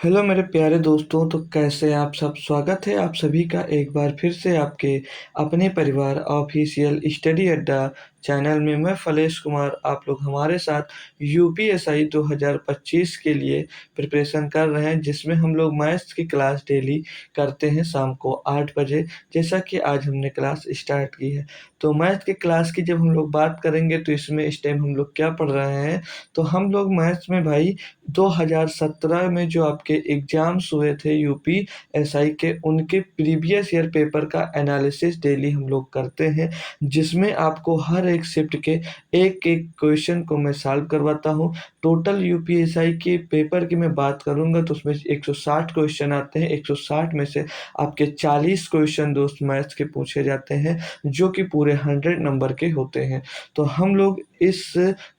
Hello मेरे प्यारे दोस्तों, तो कैसे हैं आप सब। स्वागत है आप सभी का एक बार फिर से आपके अपने परिवार ऑफिशियल स्टडी अड्डा चैनल में। मैं फलेश कुमार, आप लोग हमारे साथ यूपीएसआई 2025 के लिए प्रिपरेशन कर रहे हैं, जिसमें हम लोग मैथ्स की क्लास डेली करते हैं शाम को 8 बजे। जैसा कि आज हमने क्लास स्टार्ट की है, तो मैथ्स की क्लास की जब हम लोग बात करेंगे तो इसमें इस टाइम हम लोग क्या पढ़ रहे हैं। तो हम लोग मैथ्स में भाई 2017 में जो आपके एग्जाम्स हुए थे यूपीएसआई के, उनके प्रीवियस ईयर पेपर का एनालिसिस डेली हम लोग करते हैं, जिसमें आपको हर एक शिफ्ट के एक एक क्वेश्चन को मैं सॉल्व करवाता हूँ। टोटल यूपीएसआई के पेपर की मैं बात करूंगा तो उसमें 160 क्वेश्चन आते हैं। 160 में से आपके 40 क्वेश्चन दोस्त मैथ्स के पूछे जाते हैं, जो कि पूरे 100 नंबर के होते हैं। तो हम लोग इस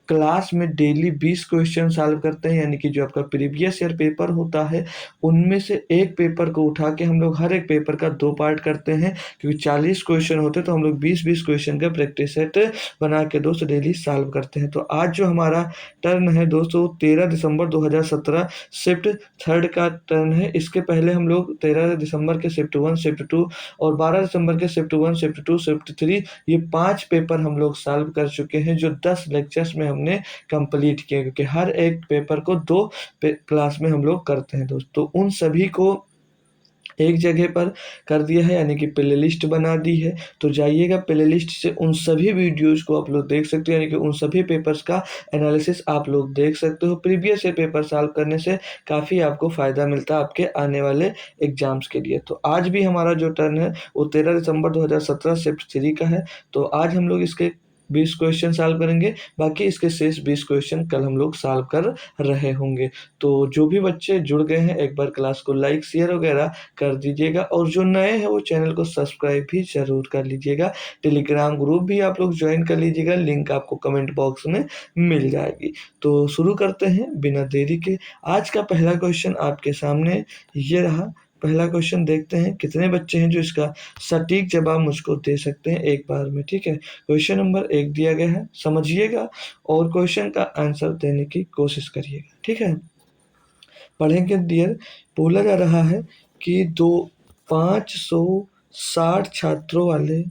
क्लास में डेली 20 क्वेश्चन सॉल्व करते हैं, यानी कि जो आपका प्रीवियस ईयर पेपर होता है उनमें से एक पेपर को उठा के हम लोग हर एक पेपर का 2 पार्ट करते हैं, क्योंकि 40 क्वेश्चन होते हैं तो हम लोग 20-20 क्वेश्चन का प्रैक्टिस सेट बना के दोस्त डेली सॉल्व करते हैं। तो आज जो हमारा टर्न है दोस्तों 13 दिसंबर 2017 शिफ्ट थर्ड का टर्न है। इसके पहले हम लोग 13 दिसंबर के शिफ्ट 1, शिफ्ट 2 और 12 दिसंबर के शिफ्ट 1, शिफ्ट 2, शिफ्ट 3, ये 5 पेपर हम लोग सॉल्व कर चुके हैं, जो 10 लेक्चर्स में हमने कंप्लीट किया, क्योंकि हर एक पेपर को 2 क्लास में हम लोग करते हैं दोस्तों। उन सभी को एक जगह पर कर दिया है, यानी कि प्ले लिस्ट बना दी है। तो जाइएगा प्ले लिस्ट से उन सभी वीडियोस को आप लोग देख सकते हो, यानी कि उन सभी पेपर्स का एनालिसिस आप लोग देख सकते हो। प्रीवियस ईयर पेपर सॉल्व करने से काफ़ी आपको फ़ायदा मिलता है आपके आने वाले एग्जाम्स के लिए। तो आज भी हमारा जो टर्न है वो 13 दिसंबर 2017 शिफ्ट 3 का है। तो आज हम लोग इसके 20 क्वेश्चन सॉल्व करेंगे, बाकी इसके शेष 20 क्वेश्चन कल हम लोग सॉल्व कर रहे होंगे। तो जो भी बच्चे जुड़ गए हैं एक बार क्लास को लाइक शेयर वगैरह कर दीजिएगा, और जो नए हैं वो चैनल को सब्सक्राइब भी ज़रूर कर लीजिएगा। टेलीग्राम ग्रुप भी आप लोग ज्वाइन कर लीजिएगा, लिंक आपको कमेंट बॉक्स में मिल जाएगी। तो शुरू करते हैं बिना देरी के। आज का पहला क्वेश्चन आपके सामने ये रहा। पहला क्वेश्चन देखते हैं कितने बच्चे हैं जो इसका सटीक जवाब मुझको दे सकते हैं एक बार में। ठीक है, क्वेश्चन नंबर 1 दिया गया है, समझिएगा और क्वेश्चन का आंसर देने की कोशिश करिएगा। ठीक है, पढ़ेंगे डियर। बोला जा रहा है कि दो 560 छात्रों वाले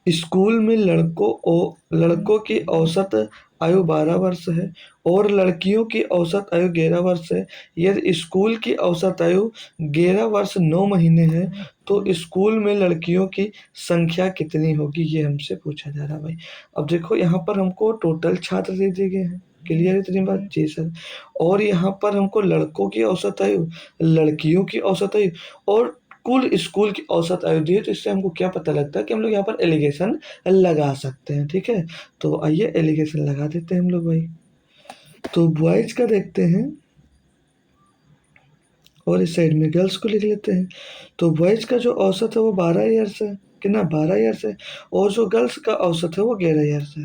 स्कूल में लड़कों की औसत आयु 12 वर्ष है और लड़कियों की औसत आयु 11 वर्ष है। यदि स्कूल की औसत आयु 11 वर्ष 9 महीने है, तो स्कूल में लड़कियों की संख्या कितनी होगी, ये हमसे पूछा जा रहा है भाई। अब देखो यहाँ पर हमको टोटल छात्र दे दिए गए हैं, क्लियर इतनी बात जी सर। और यहाँ पर हमको लड़कों की औसत आयु, लड़कियों की औसत आयु और कुल स्कूल की औसत आयु दी है। तो इससे हमको क्या पता लगता है कि हम लोग यहाँ पर एलिगेशन लगा सकते हैं। ठीक है, तो आइए एलिगेशन लगा देते हैं हम लोग भाई। तो बॉयज का देखते हैं और इस साइड में गर्ल्स को लिख लेते हैं। तो बॉयज का जो औसत है वो 12 ईयर्स है, कितना 12 ईयर्स है, और जो गर्ल्स का औसत है वो 11 ईयर्स है।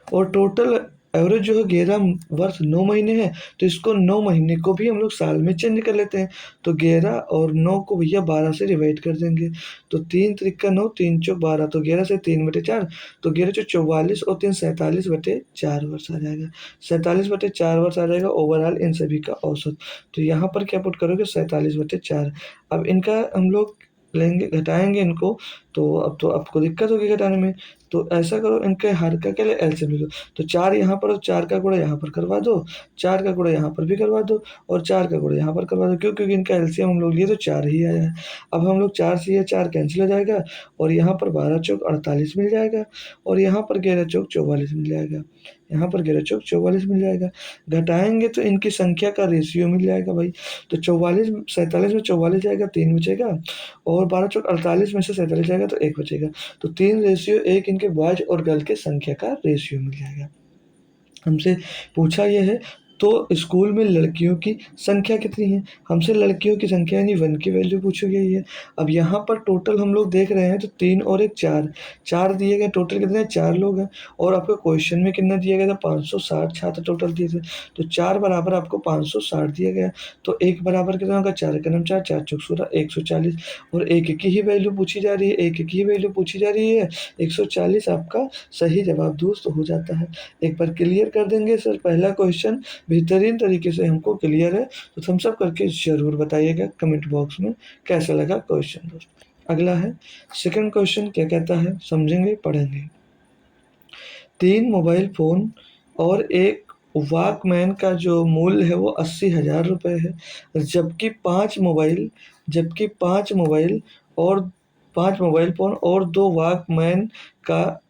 और टोटल एवरेज जो है 11 वर्ष 9 महीने है, तो इसको 9 महीने को भी हम लोग साल में चेंज कर लेते हैं। तो 11 और 9 को भैया 12 से डिवाइड कर देंगे। तो 3 त्रिका 9, 3 चौक 12, तो 11 से 3/4, तो 11 चौक 44 और 3 47/4 वर्ष आ जाएगा। 47/4 वर्ष आ जाएगा ओवरऑल इन सभी का औसत। तो यहाँ पर क्या पुट करोगे 47/4। अब इनका हम लोग लेंगे, घटाएंगे इनको, तो अब तो आपको दिक्कत होगी घटाने में। तो ऐसा करो, इनके हर का क्या ले एलसीएम ले लो। तो 4 यहाँ पर और 4 का गुणा यहाँ पर करवा दो, 4 का गुणा यहाँ पर भी करवा दो और 4 का गुणा यहाँ पर करवा दो। क्यों? क्योंकि इनका एलसीएम हम लोग लिए तो 4 ही आया है। अब हम लोग 4 से ये 4 कैंसिल हो जाएगा और यहाँ पर 12 चौक 48 मिल जाएगा और यहाँ पर 11 चौक 44 मिल जाएगा, यहाँ पर 11 चौक 44 मिल जाएगा। घटाएंगे तो इनकी संख्या का रेशियो मिल जाएगा भाई। तो 44 47 में 44 जाएगा, 3 बचेगा, और 12 चौक 48 में से 47 जाएगा तो 1 बचेगा। तो 3:1 इनके बॉयज और गर्ल के संख्या का रेशियो मिल जाएगा। हमसे पूछा यह है तो स्कूल में लड़कियों की संख्या कितनी है, हमसे लड़कियों की संख्या यानी 1 की वैल्यू पूछी गई है। अब यहाँ पर टोटल हम लोग देख रहे हैं तो 3 और 1 4, 4 दिए गए, टोटल कितने हैं 4 लोग हैं। और आपको क्वेश्चन में कितना दिया गया था 560 छात्र टोटल दिए थे, तो 4 बराबर आपको 560 दिया गया। तो 1 बराबर कितना होगा 4 का नाम 4, 4 चौक 16, 140, और 1 की ही वैल्यू पूछी जा रही है, 1 की ही वैल्यू पूछी जा रही है। 140 आपका सही जवाब दोस्त हो जाता है। एक बार क्लियर कर देंगे सर पहला क्वेश्चन बेहतरीन तरीके से हमको क्लियर है, तो थम्स अप करके ज़रूर बताइएगा कमेंट बॉक्स में कैसा लगा क्वेश्चन दोस्त। अगला है सेकंड क्वेश्चन, क्या कहता है समझेंगे पढ़ेंगे। 3 मोबाइल फ़ोन और एक वॉकमैन का जो मूल्य है वो 80,000 रुपये है। जबकि 5 मोबाइल और 5 मोबाइल फ़ोन और 2 वॉकमैन का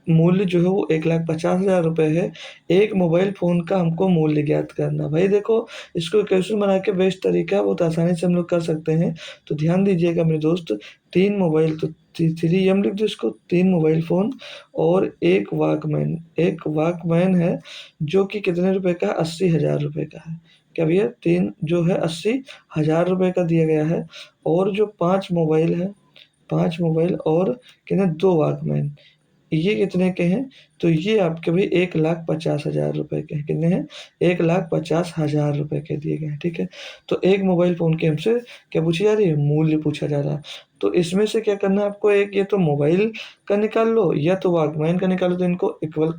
मूल्य जो है वो 1,50,000 रुपये है। एक मोबाइल फ़ोन का हमको मूल्य ज्ञात करना। भाई देखो, इसको क्वेश्चन बना के बेस्ट तरीका बहुत आसानी से हम लोग कर सकते हैं। तो ध्यान दीजिएगा मेरे दोस्त, 3 मोबाइल तो 3M लिख दो इसको, 3 मोबाइल फ़ोन और एक वॉकमैन है जो कि कितने रुपए का है? 80,000 रुपये का है। क्या भैया 3 जो है 80,000 रुपये का दिया गया है। और जो 5 मोबाइल है, 5 मोबाइल और कितने 2 वॉकमैन, ये कितने के हैं? तो ये आपके भाई 1,50,000 रुपये के हैं। कितने हैं? 1,50,000 रुपये के दिए गए हैं, ठीक है। तो एक मोबाइल फ़ोन के हमसे क्या पूछी जा रही है? मूल्य पूछा जा रहा है। तो इसमें से क्या करना है आपको, एक ये तो मोबाइल का निकाल लो या तो वॉकमैन का निकालो, तो इनको इक्वल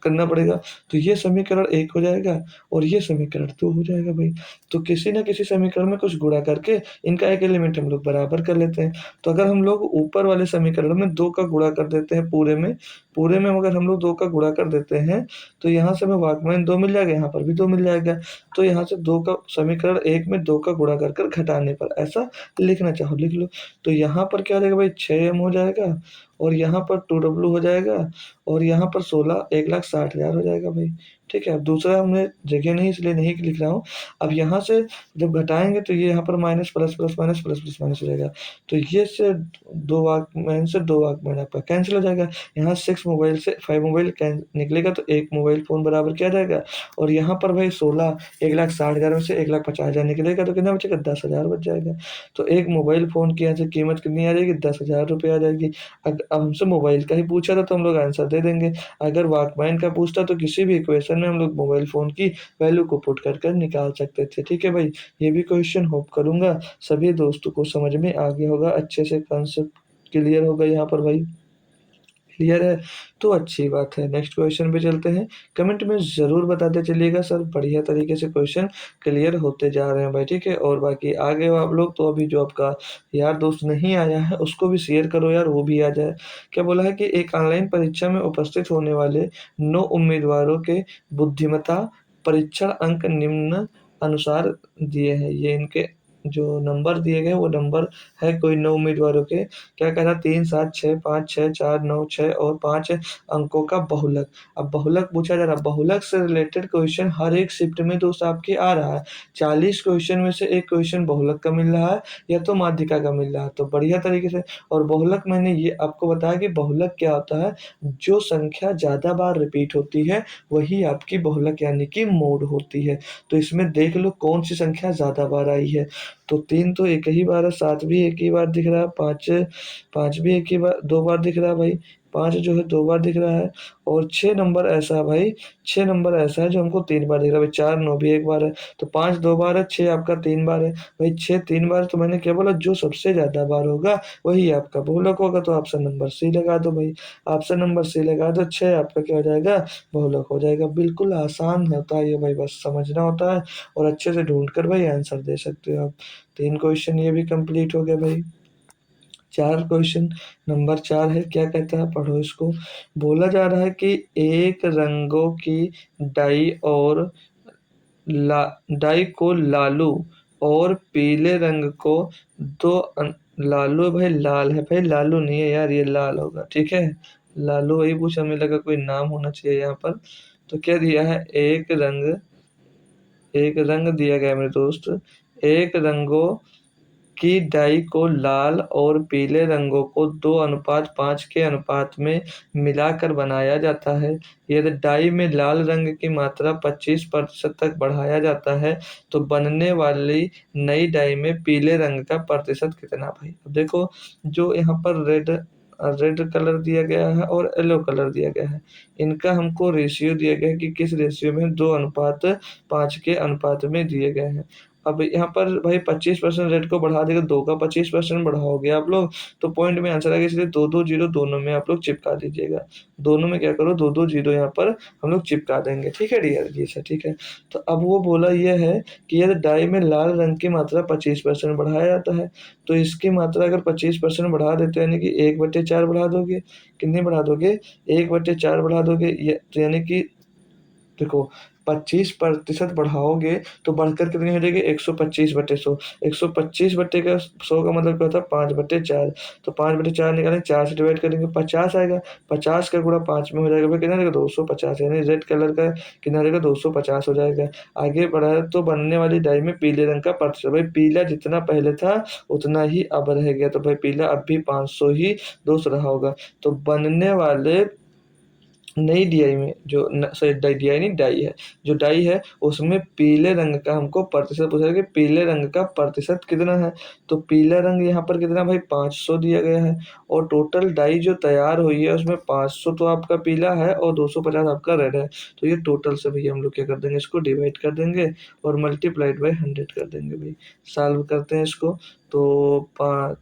करना पड़ेगा। तो ये समीकरण 1 हो जाएगा और ये समीकरण 2 हो जाएगा भाई। तो किसी न किसी समीकरण में कुछ गुणा करके इनका एक एलिमेंट हम लोग बराबर कर लेते हैं। तो अगर हम लोग ऊपर वाले समीकरण में 2 का गुणा कर देते हैं पूरे में अगर हम लोग 2 का गुणा कर देते हैं, तो यहाँ से हमें वॉकमैन 2 मिल जाएगा, यहाँ पर भी 2 मिल जाएगा। तो यहाँ से 2 का समीकरण 1 में 2 का गुणा कर कर घटाने पर ऐसा लिखना चाहो लिख लो। तो यहाँ पर क्या हो जाएगा भाई, 6M हो जाएगा और यहाँ पर 2W हो जाएगा और यहाँ पर 16 1,60,000 हो जाएगा भाई, ठीक है। अब दूसरा हमने जगह नहीं इसलिए नहीं लिख रहा हूँ। अब यहाँ से जब घटाएँगे तो ये यहाँ पर minus plus plus minus plus plus minus हो जाएगा। तो ये से 2 वॉकमैन आपका कैंसल हो जाएगा। यहाँ 6 मोबाइल से 5 मोबाइल निकलेगा तो एक मोबाइल फ़ोन बराबर क्या जाएगा। और यहाँ पर भाई 16 1,60,000 में से 1,50,000 निकलेगा तो कितना बचेगा? 10,000 बच जाएगा। तो एक मोबाइल फ़ोन की यहाँ से कीमत कितनी आ जाएगी? 10,000 रुपये आ जाएगी। अब हमसे मोबाइल का ही पूछा था तो हम लोग आंसर दे देंगे। अगर वॉकमैन का पूछता तो किसी भी इक्वेशन में हम लोग मोबाइल फ़ोन की वैल्यू को पुट कर कर निकाल सकते थे, ठीक है भाई। ये भी क्वेश्चन होप करूँगा सभी दोस्तों को समझ में आ गया होगा, अच्छे से कॉन्सेप्ट क्लियर होगा यहाँ पर भाई। क्लियर है? तो अच्छी बात है। नेक्स्ट क्वेश्चन पे चलते हैं। कमेंट में ज़रूर बताते चलिएगा सर, बढ़िया तरीके से क्वेश्चन क्लियर होते जा रहे हैं भाई, ठीक है। और बाकी आगे हो आप लोग तो अभी जो आपका यार दोस्त नहीं आया है उसको भी शेयर करो यार, वो भी आ जाए। क्या बोला है कि एक ऑनलाइन परीक्षा में उपस्थित होने वाले 9 उम्मीदवारों के बुद्धिमत्ता परीक्षण अंक निम्न अनुसार दिए हैं। ये इनके जो नंबर दिए गए वो नंबर है कोई 9 उम्मीदवारों के। क्या कह रहा 3, 7, 6, 5, 6, 4, 9, 6 और 5 अंकों का बहुलक। अब बहुलक पूछा जा रहा है, बहुलक से रिलेटेड क्वेश्चन हर एक शिफ्ट में दोस्त आपके आ रहा है। 40 क्वेश्चन में से एक क्वेश्चन बहुलक का मिल रहा है या तो माध्यिका का मिल रहा है, तो बढ़िया तरीके से। और बहुलक मैंने ये आपको बताया कि बहुलक क्या होता है, जो संख्या ज़्यादा बार रिपीट होती है वही आपकी बहुलक यानी कि मोड होती है। तो इसमें देख लो कौन सी संख्या ज़्यादा बार आई है। तो 3 तो एक ही बार है, 7 भी एक ही बार दिख रहा है, 5 भी एक ही बार 2 बार दिख रहा है भाई, 5 जो है 2 बार दिख रहा है। और 6 नंबर ऐसा है भाई, 6 नंबर ऐसा है जो हमको 3 बार दिख रहा है भाई। 4, 9 भी एक बार है, तो 5 2 बार है, 6 आपका 3 बार है भाई। 6 3 बार, तो मैंने क्या बोला, जो सबसे ज़्यादा बार होगा वही आपका बहुलक होगा। तो ऑप्शन नंबर सी लगा दो भाई, ऑप्शन नंबर सी लगा दो, 6 आपका क्या हो जाएगा, बहुलक हो जाएगा। बिल्कुल आसान होता है ये भाई, बस समझना होता है और अच्छे से ढूंढ कर भाई आंसर दे सकते हो आप। 3 क्वेश्चन ये भी कंप्लीट हो गए भाई। 4 क्वेश्चन, नंबर 4 है, क्या कहता है पढ़ो इसको। बोला जा रहा है कि एक रंगों की डाई और ला डाई को लालू और पीले रंग को लालू भाई लाल है भाई, लालू नहीं है यार, ये लाल होगा, ठीक है। लालू वही पूछा, हमें लगा कोई नाम होना चाहिए यहाँ पर। तो क्या दिया है, एक रंग दिया गया है मेरे दोस्त। एक रंगों की डाई को लाल और पीले रंगों को 2:5 के अनुपात में मिलाकर बनाया जाता है। यदि डाई में लाल रंग की मात्रा 25% तक बढ़ाया जाता है तो बनने वाली नई डाई में पीले रंग का प्रतिशत कितना भाई। अब देखो, जो यहाँ पर रेड कलर दिया गया है और येलो कलर दिया गया है, इनका हमको रेशियो दिया गया है कि किस रेशियो में 2:5 के अनुपात में दिए गए हैं। अब यहाँ पर भाई 25% रेट को बढ़ा देगा, 2 का 25% बढ़ाओगे आप लोग तो पॉइंट में आंसर आएगा, इसलिए 2-2 जीरो दोनों में आप लोग चिपका दीजिएगा। दोनों में क्या करो, 2-2 जीरो यहाँ पर हम लोग चिपका देंगे, ठीक है डियर जी सर, ठीक है। तो अब वो बोला ये है कि यदि डाई में लाल रंग की मात्रा 25% बढ़ाया जाता है, तो इसकी मात्रा अगर 25% बढ़ा देते हैं, यानी कि 1/4 बढ़ा दोगे, कितनी बढ़ा दोगे, 1/4 बढ़ा दोगे, तो यानी कि देखो 25% बढ़ाओगे तो बढ़कर कितनी हो जाएगी, 125/100। 125/100 का मतलब क्या होता है, 5/4। तो 5/4 निकालें, 4 से डिवाइड करेंगे, 50 आएगा। 50 का गुणा 5 में हो जाएगा, फिर कितना रहेगा, 250, यानी रेड कलर का कितना रहेगा, 250 हो जाएगा। आगे बढ़ा तो बनने वाली डाई में पीले रंग का प्रतिशत, भाई पीला जितना पहले था उतना ही अब रह गया, तो भाई पीला अब भी 500 ही दोस्त रहा होगा। तो बनने वाले नई डीआई में जो सॉरी डीआई नहीं डाई है, जो डाई है उसमें पीले रंग का हमको प्रतिशत पूछा है कि पीले रंग का प्रतिशत कितना है। तो पीला रंग यहाँ पर कितना भाई, 500 दिया गया है, और टोटल डाई जो तैयार हुई है उसमें 500 तो आपका पीला है और 250 आपका रेड है। तो ये टोटल से भैया हम लोग क्या कर देंगे, इसको डिवाइड कर देंगे और मल्टीप्लाइड बाई 100 कर देंगे भाई। सॉल्व करते हैं इसको, तो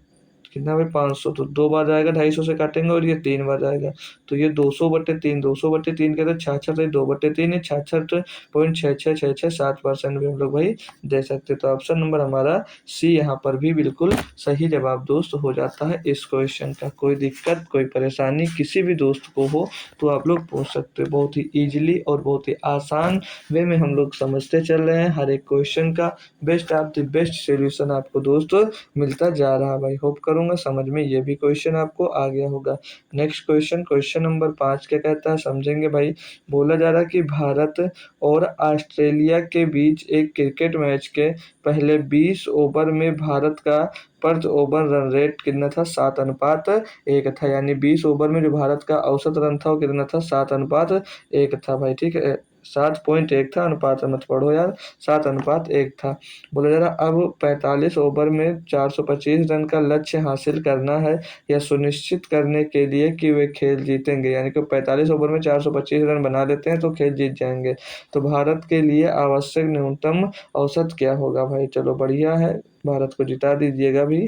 कितना भाई, 500 तो 2 बार जाएगा, 250 से काटेंगे और ये 3 बार जाएगा, तो ये 200/3, 200/3 कहते हैं 66, तो 2/3 है, 66.6666 7% भी हम लोग भाई दे सकते। तो ऑप्शन नंबर हमारा सी यहाँ पर भी बिल्कुल सही जवाब दोस्त हो जाता है इस क्वेश्चन का। कोई दिक्कत कोई परेशानी किसी भी दोस्त को हो तो आप लोग पूछ सकते हो, बहुत ही ईजिली और बहुत ही आसान वे में हम लोग समझते चल रहे हैं, हर एक क्वेश्चन का best of the best solution आपको दोस्तों मिलता जा रहा है भाई। होप करूंगा समझ में ये भी क्वेश्चन आपको आ गया होगा। नेक्स्ट क्वेश्चन, क्वेश्चन नंबर 5 क्या कहता है समझेंगे भाई। बोला जा रहा है कि भारत और ऑस्ट्रेलिया के बीच एक क्रिकेट मैच के पहले 20 ओवर में भारत का प्रति ओवर रन रेट कितना था, 7:1 था, यानी 20 ओवर में जो भारत का औसत रन था वो कितना था, 7:1 था भाई, ठीक है। 7.1 था, अनुपात मत पढ़ो यार, 7:1 था। बोला जा रहा अब 45 ओवर में 425 रन का लक्ष्य हासिल करना है, यह सुनिश्चित करने के लिए कि वे खेल जीतेंगे, यानी कि 45 ओवर में 425 रन बना लेते हैं तो खेल जीत जाएंगे। तो भारत के लिए आवश्यक न्यूनतम औसत क्या होगा भाई, चलो बढ़िया है, भारत को जिता दीजिएगा भी।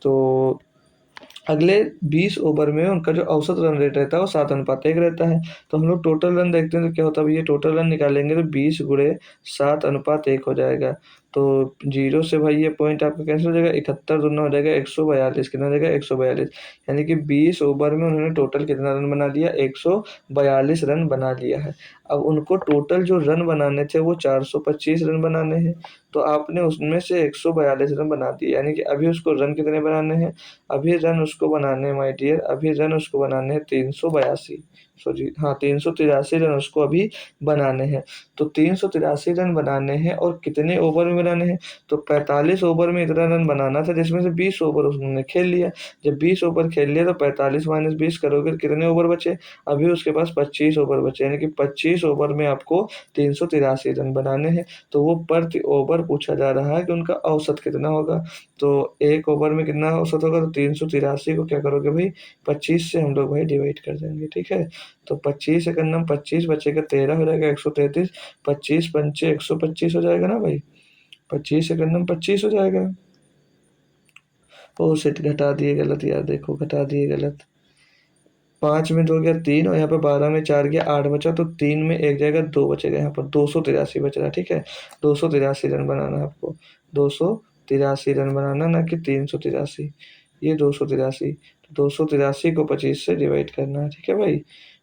तो अगले 20 ओवर में उनका जो औसत रन रेट रहता है वो 7:1 रहता है। तो हम लोग टोटल रन देखते हैं तो क्या होता है, ये टोटल रन निकालेंगे तो 20 गुणे 7:1 हो जाएगा। तो जीरो से भाई ये पॉइंट आपका कैंसिल हो जाएगा, 71 दूना हो जाएगा 142, कितना हो जाएगा 142, यानी कि 20 ओवर में उन्होंने टोटल कितना रन बना लिया, 142 रन बना लिया है। अब उनको टोटल जो रन बनाने थे वो 425 रन बनाने हैं, तो आपने उसमें से 142 रन बना दिए, यानी कि अभी उसको रन कितने बनाने हैं, अभी रन उसको बनाने हैं माय डियर, अभी रन उसको बनाने हैं 382, सॉरी हाँ 383 रन उसको अभी बनाने हैं। तो 383 रन बनाने हैं और कितने ओवर में बनाने हैं, तो 45 ओवर में इतना रन बनाना था जिसमें से 20 ओवर उसने खेल लिया। जब 20 ओवर खेल लिया तो 45 माइनस 20 करोगे तो कितने ओवर बचे, अभी उसके पास 25 ओवर बचे, यानी कि 25 ओवर में आपको 383 रन बनाने हैं। तो वो प्रति ओवर पूछा जा रहा है कि उनका औसत कितना होगा। तो एक ओवर में कितना औसत होगा, तो 383 को क्या करोगे भाई, 25 से हम लोग भाई डिवाइड कर देंगे, ठीक है। तो 25 से करना, 25 बचेगा 13 हो जाएगा 133, 25 पंचे 125 हो जाएगा ना भाई, 25 से करना 25 हो जाएगा। ओ सेट घटा दिए गलत यार, देखो घटा दिए गलत, 5 में 2 गया 3 और यहाँ पे 12 में 4 गया 8 बचा, तो 3 में 1 जाएगा 2 बचेगा, यहाँ पर 283 बच रहा है, ठीक है। 283 रन बनाना है आपको, 283 रन बनाना, ना कि 383, ये 283, तो 283 को 25 से डिवाइड करना है, ठीक है भाई।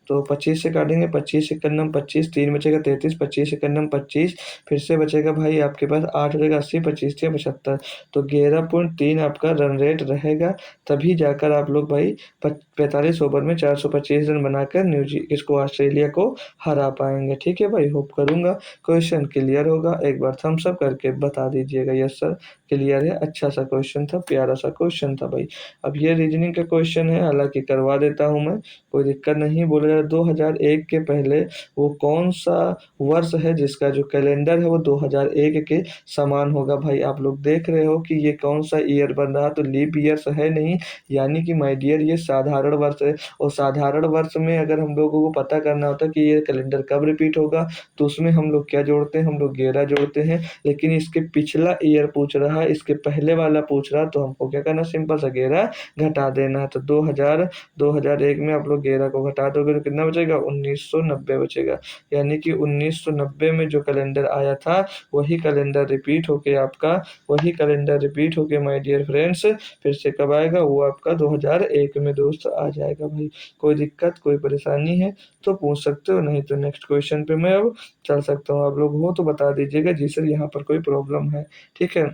तो 25 से काटेंगे, 25 से करना 25, 3 बचेगा 33, 25 से करना 25, फिर से बचेगा भाई आपके पास 8 हो जाएगा 80, 25 से 75, तो 11.3 आपका रन रेट रहेगा। तभी जाकर आप लोग भाई 45 ओवर में 425 रन बनाकर इसको ऑस्ट्रेलिया को हरा पाएंगे, ठीक है भाई। होप करूंगा क्वेश्चन क्लियर होगा, एक बार थम्स अप करके बता दीजिएगा यस सर क्लियर है। अच्छा सा क्वेश्चन था, प्यारा सा क्वेश्चन था भाई। अब ये रीजनिंग का क्वेश्चन है, हालांकि करवा देता हूँ मैं, कोई दिक्कत नहीं। बोला 2001 के पहले वो कौन सा वर्ष है जिसका जो कैलेंडर है वो 2001 के समान होगा। भाई आप लोग देख रहे हो कि ये कौन सा ईयर बन रहा, तो लीप ईयर है नहीं, यानी कि माय डियर ये साधारण वर्ष है। और साधारण वर्ष में अगर हम लोगों को पता करना होता कि ये कैलेंडर कब रिपीट होगा, तो उसमें हम लोग क्या जोड़ते हैं, हम लोग 11 जोड़ते हैं। लेकिन इसके पिछला ईयर पूछ रहा है, इसके पहले वाला पूछ रहा, तो हमको क्या करना, सिंपल सा 11 घटा देना है। तो 2001 में आप लोग 11 को घटा दोगे तो कितना बचेगा, 1990 बचेगा। यानी कि 1990 में जो कैलेंडर आया था वही कैलेंडर रिपीट होके आपका, वही कैलेंडर रिपीट होके माय डियर फ्रेंड्स फिर से कब आएगा, वो आपका 2001 में दोस्त आ जाएगा। भाई कोई दिक्कत कोई परेशानी है तो पूछ सकते हो, नहीं तो नेक्स्ट क्वेश्चन पे मैं अब चल सकता हूँ। आप लोग हो तो बता दीजिएगा जी सर यहाँ पर कोई प्रॉब्लम है। ठीक है,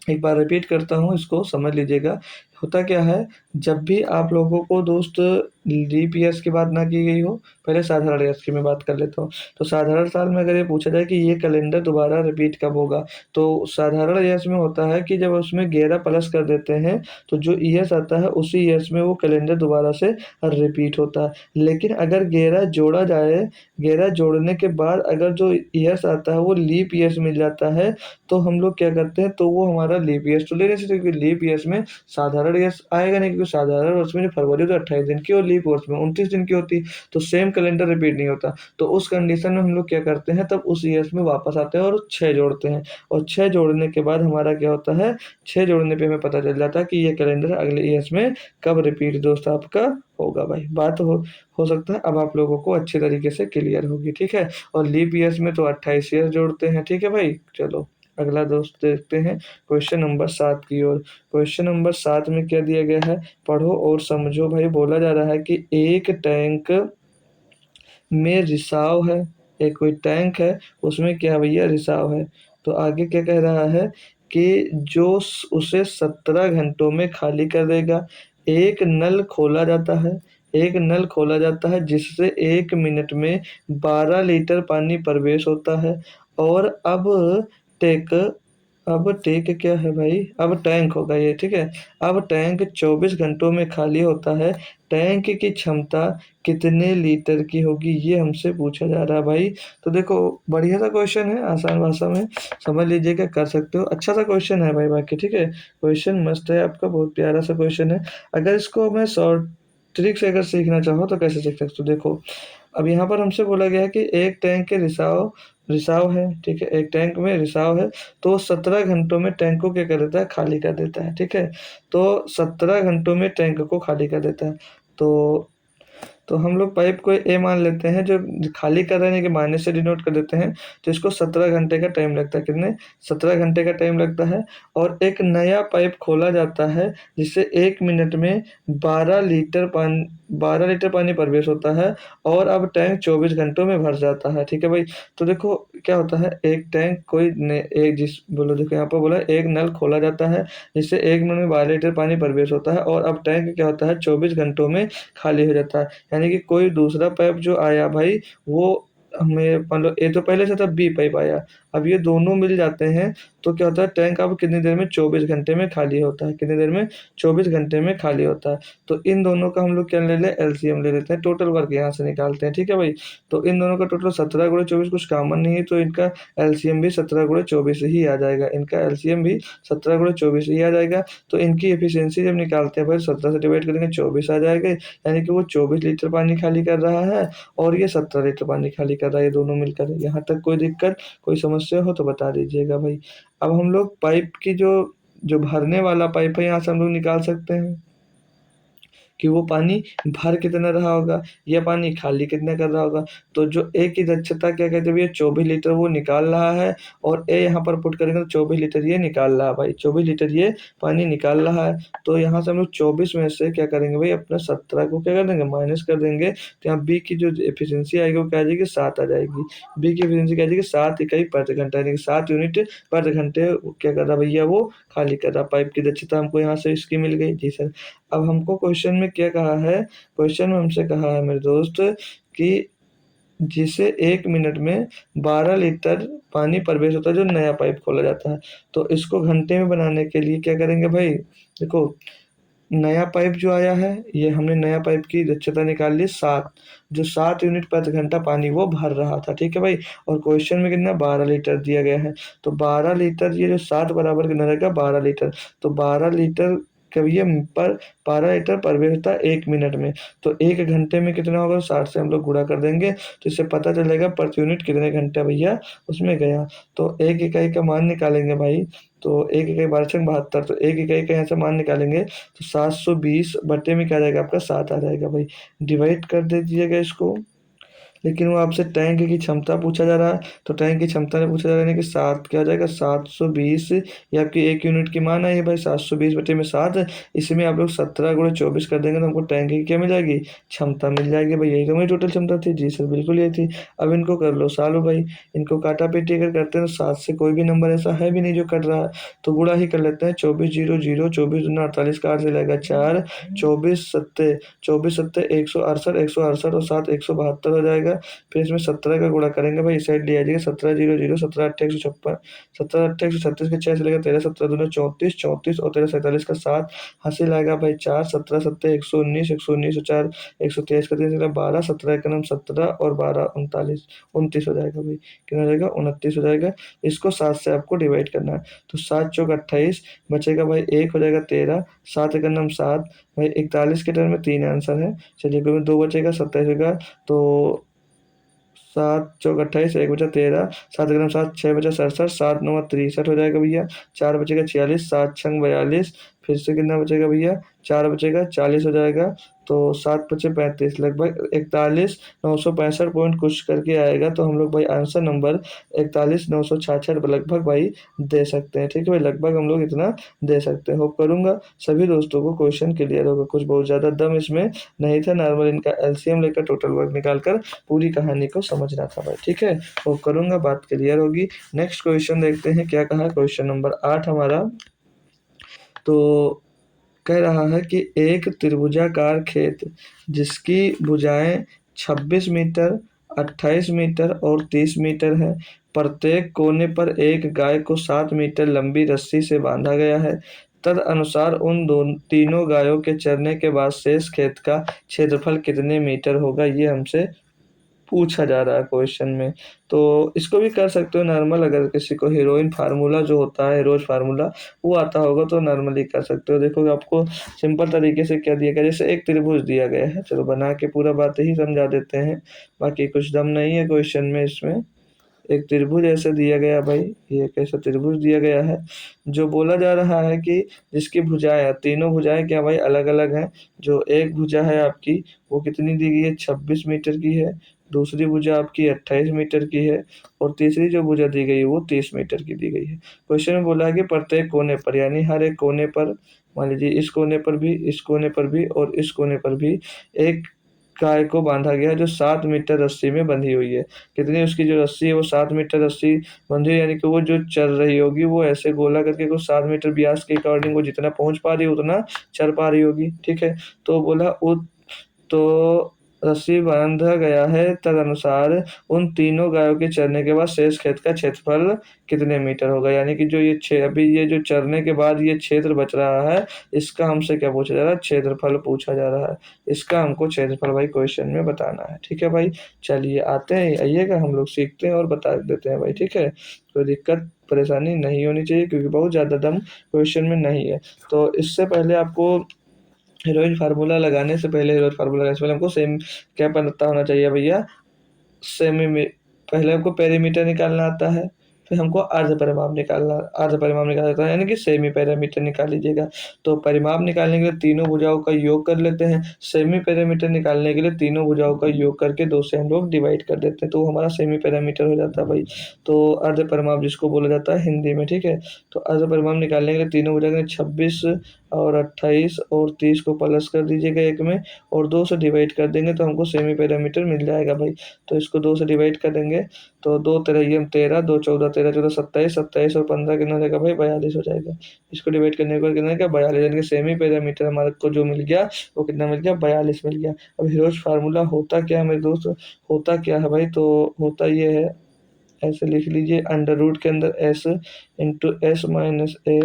एक बार रिपीट करता हूँ, इसको समझ लीजिएगा। होता क्या है, जब भी आप लोगों को दोस्त लीप ईयर्स की बात ना की गई हो, पहले साधारण ईयर्स की मैं बात कर लेता हूँ। तो साधारण साल में अगर ये पूछा जाए कि ये कैलेंडर दोबारा रिपीट कब होगा, तो साधारण ईयर्स में होता है कि जब उसमें 11 प्लस कर देते हैं तो जो ईयर्स आता है उसी ईयर्स में वो कैलेंडर दोबारा से रिपीट होता है। लेकिन अगर 11 जोड़ा जाए, 11 जोड़ने के बाद अगर जो ईयर्स आता है वो लीप ईयर्स मिल जाता है, तो हम लोग क्या करते हैं, तो वो हमारा लीप ईयर्स तो ले नहीं सकते, क्योंकि लीप ईयर्स में साधारण ईयर्स आएगा नहीं, क्योंकि साधारण वर्ष में जो फरवरी तो 28 दिन की और लीप वर्ष में 29 दिन की होती, तो सेम कैलेंडर रिपीट नहीं होता। तो उस कंडीशन में हम लोग क्या करते हैं, तब उस ईयर्स में वापस आते हैं और 6 जोड़ते हैं। और 6 जोड़ने के बाद हमारा क्या होता है, 6 जोड़ने पे हमें पता चल जाता है कि ये कैलेंडर अगले ईयर्स में कब रिपीट दोस्त आपका होगा। भाई बात हो सकता है अब आप लोगों को अच्छे तरीके से क्लियर होगी। ठीक है, और लीप ईयर्स में तो 28 ईयर जोड़ते हैं। ठीक है भाई, चलो अगला दोस्त देखते हैं क्वेश्चन नंबर 7 की ओर। क्वेश्चन नंबर 7 में क्या दिया गया है, पढ़ो और समझो। भाई बोला जा रहा है कि एक टैंक में रिसाव है, एक कोई टैंक है उसमें क्या भैया रिसाव है। तो आगे क्या कह रहा है कि जो उसे 17 घंटों में खाली कर देगा। एक नल खोला जाता है, एक नल खोला जाता है जिससे 1 मिनट में 12 लीटर पानी प्रवेश होता है। और टेक अब टेक क्या है भाई, अब टैंक होगा ये। ठीक है, अब टैंक 24 घंटों में खाली होता है। टैंक की क्षमता कितने लीटर की होगी, ये हमसे पूछा जा रहा है भाई। तो देखो बढ़िया सा क्वेश्चन है, आसान भाषा में समझ लीजिएगा, कर सकते हो। अच्छा सा क्वेश्चन है भाई बाकी। ठीक है, क्वेश्चन मस्त है आपका, बहुत प्यारा सा क्वेश्चन है। अगर इसको मैं शॉर्ट ट्रिक से अगर सीखना चाहो तो कैसे सीख सकते हो, देखो अब यहाँ पर हमसे बोला गया है कि एक टैंक के रिसाव रिसाव है। ठीक है, एक टैंक में रिसाव है, तो 17 घंटों में टैंक को क्या कर देता है, खाली कर देता है। ठीक है, तो 17 घंटों में टैंक को खाली कर देता है। तो हम लोग पाइप को ए मान लेते हैं, जो खाली कर रहे हैं कि माइनस से डिनोट कर देते हैं। तो इसको 17 घंटे का टाइम लगता है, कितने, 17 घंटे का टाइम लगता है। और एक नया पाइप खोला जाता है जिससे 1 मिनट में 12 लीटर पानी प्रवेश होता है। और अब टैंक 24 घंटों में भर जाता है। ठीक है भाई, तो देखो क्या होता है, एक टैंक एक जिस बोलो, देखो यहाँ पर बोला एक नल खोला जाता है जिससे 1 मिनट में 12 लीटर पानी प्रवेश होता है। और अब टैंक क्या होता है, 24 घंटों में खाली हो जाता है। यानी कि कोई दूसरा पाइप जो आया भाई, वो हमें मान लो ए तो पहले से था, बी पाइप आया, अब ये दोनों मिल जाते हैं तो क्या होता है, टैंक अब कितनी देर में, 24 घंटे में खाली होता है। कितनी देर में, 24 घंटे में खाली होता है। तो इन दोनों का हम लोग क्या ले लें, एलसीएम ले लेते हैं, टोटल वर्क यहाँ से निकालते हैं। ठीक है भाई, तो इन दोनों का टोटल 17 × 24 कुछ कॉमन नहीं है, तो इनका एलसीएम भी 17 × 24 ही आ जाएगा। इनका एलसीएम भी 17 × 24 ही आ जाएगा। तो इनकी एफिशिएंसी जब निकालते हैं भाई, 17 से डिवाइड करेंगे 24 आ जाएगा। यानी कि वो 24 लीटर पानी खाली कर रहा है और ये 17 लीटर पानी खाली कर रहा है, ये दोनों मिलकर। यहाँ तक कोई दिक्कत कोई समस्या हो तो बता दीजिएगा भाई। अब हम लोग पाइप की जो जो भरने वाला पाइप है, यहाँ से हम लोग निकाल सकते हैं कि वो पानी भर कितना रहा होगा, या पानी खाली कितना कर रहा होगा। तो जो ए की दक्षता क्या कहते हैं भैया, 24 लीटर वो निकाल रहा है, और ए यहाँ पर पुट करेंगे तो 24 लीटर ये निकाल रहा है भाई, 24 लीटर ये पानी निकाल रहा है। तो यहाँ से हम लोग 24 में से क्या करेंगे भाई, अपना 17 को क्या कर देंगे, माइनस कर देंगे। तो यहाँ बी की जो एफिशिएंसी आएगी वो क्या आ जाएगी, 7 आ जाएगी। बी की एफिशिएंसी क्या आ जाएगी, 7 इकाई प्रति घंटा, यानी कि 7 यूनिट प्रति घंटे क्या कर रहा भैया, वो खाली कर रहा। पाइप की दक्षता हमको यहाँ से इसकी मिल गई जी सर। अब हमको क्वेश्चन में क्या कहा है, क्वेश्चन में हमसे कहा है मेरे दोस्त कि जिसे 1 मिनट में 12 लीटर पानी प्रवेश होता है, जो नया पाइप खोला जाता है। तो इसको घंटे में बनाने के लिए क्या करेंगे भाई, देखो नया पाइप जो आया है, ये हमने नया पाइप की दक्षता निकाल ली 7, जो 7 यूनिट प्रति घंटा पानी वो भर रहा था, ठीक है भाई। और क्वेश्चन में कितना 12 लीटर दिया गया है, तो 12 लीटर, ये जो 7 बराबर कितना रहेगा 12 लीटर, तो 12 लीटर कब ये पर 12 लीटर प्रवेश होता है 1 मिनट में, तो 1 घंटे में कितना होगा, 60 से हम लोग गुणा कर देंगे तो इससे पता चलेगा प्रति यूनिट कितने घंटे भैया उसमें गया। तो एक इकाई का मान निकालेंगे भाई, तो एक इकाई 12×72, तो एक इकाई का यहाँ से मान निकालेंगे तो 720 बटे में क्या आ जाएगा आपका 7 आ जाएगा भाई, डिवाइड कर दे दीजिएगा इसको। लेकिन वो आपसे टैंक की क्षमता पूछा जा रहा है, तो टैंक की क्षमता में पूछा जा रहा है कि 7 क्या हो जाएगा 720, ये आपकी 1 यूनिट की मान है भाई, 720 बटे में 7, इसमें आप लोग 17×24 कर देंगे तो हमको टैंक की क्या मिल जाएगी, क्षमता मिल जाएगी भाई। यही तो मेरी टोटल क्षमता थी जी सर, बिल्कुल ये थी। अब इनको कर लो सॉल्व भाई, इनको काटा पीटी अगर करते हैं तो 7 से कोई भी नंबर ऐसा है भी नहीं जो कट रहा है, तो गुणा ही कर लेते हैं। 24×0 0, 24×48 का 8 से लगेगा 4, 24×7 168, 168 और 7 172 हो जाएगा। फिर इसमें 17 का गुणा करेंगे भाई, इस साइड ले आ जाएगा 17×0 0, 17×8 156, 17×8 136 के 6 से लेकर 13 17 34, 34 और 13 47 का 7, हासिल आएगा भाई 4, 17×7 119, 119 और 4 123 का 3 से 12, 17 का नाम 17 और 12 39 29 हो जाएगा भाई, कितना हो जाएगा 29 हो जाएगा। इसको 7 से आपको डिवाइड करना है, तो 7×4 = 28, बचेगा भाई 1 हो जाएगा 13, 7 का नाम 7 भाई, 41 के टर्म में 3 आंसर है। चलिए कोई 2 बचेगा 27 का, तो 7×4 = 28, 1 बचा 13, 7 × 7 6 बचा 67, 7×9 = 63 हो जाएगा भैया। 4 बचेगा 46, 7×6 = 42, फिर से कितना बचेगा भैया 4 बचेगा 40 हो जाएगा, तो 7 बचे 35, लगभग 41,965 पॉइंट कुछ करके आएगा, तो हम लोग भाई आंसर नंबर 41,966 लगभग भाई दे सकते हैं, ठीक है भाई, लगभग हम लोग इतना दे सकते हैं। होप करूंगा सभी दोस्तों को क्वेश्चन क्लियर होगा, कुछ बहुत ज़्यादा दम इसमें नहीं था, नॉर्मल इनका एलसीएम लेकर टोटल वर्क निकाल कर पूरी कहानी को समझना था भाई, ठीक है। होप करूंगा बात क्लियर होगी। नेक्स्ट क्वेश्चन देखते हैं क्या कहा, क्वेश्चन नंबर 8 हमारा, तो कह रहा है कि एक त्रिभुजाकार खेत जिसकी भुजाएं 26 मीटर, 28 मीटर और 30 मीटर है, प्रत्येक कोने पर एक गाय को 7 मीटर लंबी रस्सी से बांधा गया है, तदनुसार उन दोनों तीनों गायों के चरने के बाद शेष खेत का क्षेत्रफल कितने मीटर होगा, ये हमसे पूछा जा रहा है क्वेश्चन में। तो इसको भी कर सकते हो नॉर्मल, अगर किसी को हीरोइन फार्मूला जो होता है, रोज फार्मूला वो आता होगा तो नॉर्मली कर सकते हो। देखो आपको सिंपल तरीके से क्या दिया गया, जैसे एक त्रिभुज दिया गया है, चलो बना के पूरा बात ही समझा देते हैं, बाकी कुछ दम नहीं है क्वेश्चन में इसमें। एक त्रिभुज ऐसे दिया गया भाई, ये एक ऐसा त्रिभुज दिया गया है जो बोला जा रहा है कि जिसकी भुजाएं, तीनों भुजाएं क्या भाई अलग अलग हैं। जो एक भुजा है आपकी वो कितनी दी गई है 26 मीटर की है, दूसरी भुजा आपकी 28 मीटर की है, और तीसरी जो भुजा दी गई है वो 30 मीटर की दी गई है। क्वेश्चन में बोला है कि प्रत्येक कोने पर, यानी हर एक कोने पर, मान लीजिए इस कोने पर भी, इस कोने पर भी और इस कोने पर भी एक गाय को बांधा गया है जो 7 मीटर रस्सी में बंधी हुई है। कितनी उसकी जो रस्सी है वो 7 मीटर रस्सी बंधी है, यानी कि वो जो चल रही होगी वो ऐसे गोला करके कुछ 7 मीटर व्यास के अकॉर्डिंग वो जितना पहुंच पा रही है उतना चल पा रही होगी, ठीक है। तो बोला तो रस्सी बांधा गया है, तदनुसार उन तीनों गायों के चरने के बाद शेष खेत का क्षेत्रफल कितने मीटर होगा, यानी कि जो ये अभी ये जो चरने के बाद ये क्षेत्र बच रहा है, इसका हमसे क्या पूछा जा रहा है, क्षेत्रफल पूछा जा रहा है। इसका हमको क्षेत्रफल भाई क्वेश्चन में बताना है, ठीक है भाई। चलिए आते हैं, आइएगा हम लोग सीखते हैं और बता देते हैं भाई, ठीक है। कोई दिक्कत परेशानी नहीं होनी चाहिए क्योंकि बहुत ज़्यादा दम क्वेश्चन में नहीं है। तो इससे पहले आपको हीरोइन फार्मूला लगाने से पहले, हीरोइन फार्मूला लगाने से पहले हमको सेम क्या पता होना चाहिए भैया, सेमी में पहले हमको पेरीमीटर निकालना आता है, फिर हमको अर्ध परिमाप निकालना, अर्ध परिमाप निकालना आता है, यानी कि सेमी पैरामीटर निकाल लीजिएगा। तो परिमाप निकालने के लिए तीनों भुजाओं का योग कर लेते हैं, सेमी पैरामीटर निकालने के लिए तीनों भुजाओं का योग करके 2 से हम लोग डिवाइड कर देते हैं, तो हमारा सेमी पैरामीटर हो जाता है भाई। तो अर्ध परिमाप जिसको बोला जाता है हिंदी में, ठीक है। तो अर्ध परिमाप निकालने के लिए तीनों भुजा के 26 और 28 और 30 को प्लस कर दीजिएगा एक में, और 2 से डिवाइड कर देंगे तो हमको सेमी पैरामीटर मिल जाएगा भाई। तो इसको 2 से डिवाइड करेंगे तो 2 तेरह 13, 2 14 13 14 27, 27 और 15 कितना हो जाएगा भाई 42 हो जाएगा। इसको डिवाइड करने के बाद कितना क्या 42, यानी कि सेमी पैरामीटर हमारे को जो मिल गया वो कितना मिल गया 42 मिल गया। अब हीरोज फार्मूला होता क्या है मेरे दोस्त, होता क्या है भाई, तो होता ये है, ऐसे लिख लीजिए, अंडर रूट के अंदर s इंटू एस माइनस ए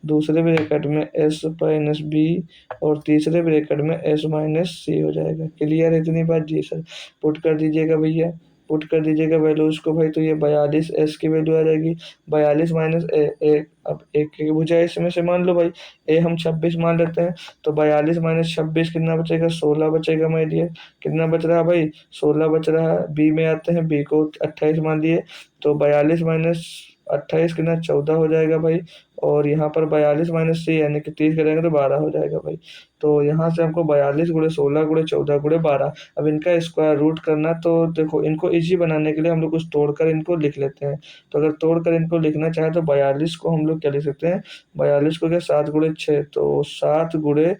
दूसरे ब्रैकेट में एस माइनस बी और तीसरे ब्रैकेट में एस माइनस सी हो जाएगा। क्लियर है इतनी बात? जी सर। पुट कर दीजिएगा भैया, पुट कर दीजिएगा वैल्यूज को भाई। तो ये 42 एस की वैल्यू आ जाएगी, 42 माइनस ए, ए अब एक की भुजा इसमें से मान लो भाई, ए हम 26 मान लेते हैं, तो 42 माइनस 26 कितना बचेगा? 16 बचेगा माय डियर। कितना बच रहा है भाई? 16 बच रहा है। बी में आते हैं, बी को 28 मान लिए, तो 42 माइनस 28 कितना? 14 हो जाएगा भाई। और यहाँ पर 42 माइनस सी यानी कि 30 करेंगे तो 12 हो जाएगा भाई। तो यहाँ से हमको 42 गुणे 16 गुणे 14 गुणे 12, अब इनका स्क्वायर रूट करना। तो देखो, इनको इजी बनाने के लिए हम लोग कुछ तोड़कर इनको लिख लेते हैं। तो अगर तोड़कर इनको लिखना चाहें तो 42 को हम लोग क्या लिख सकते हैं? 42 को क्या, 7 गुणे 6, तो 7 गुणे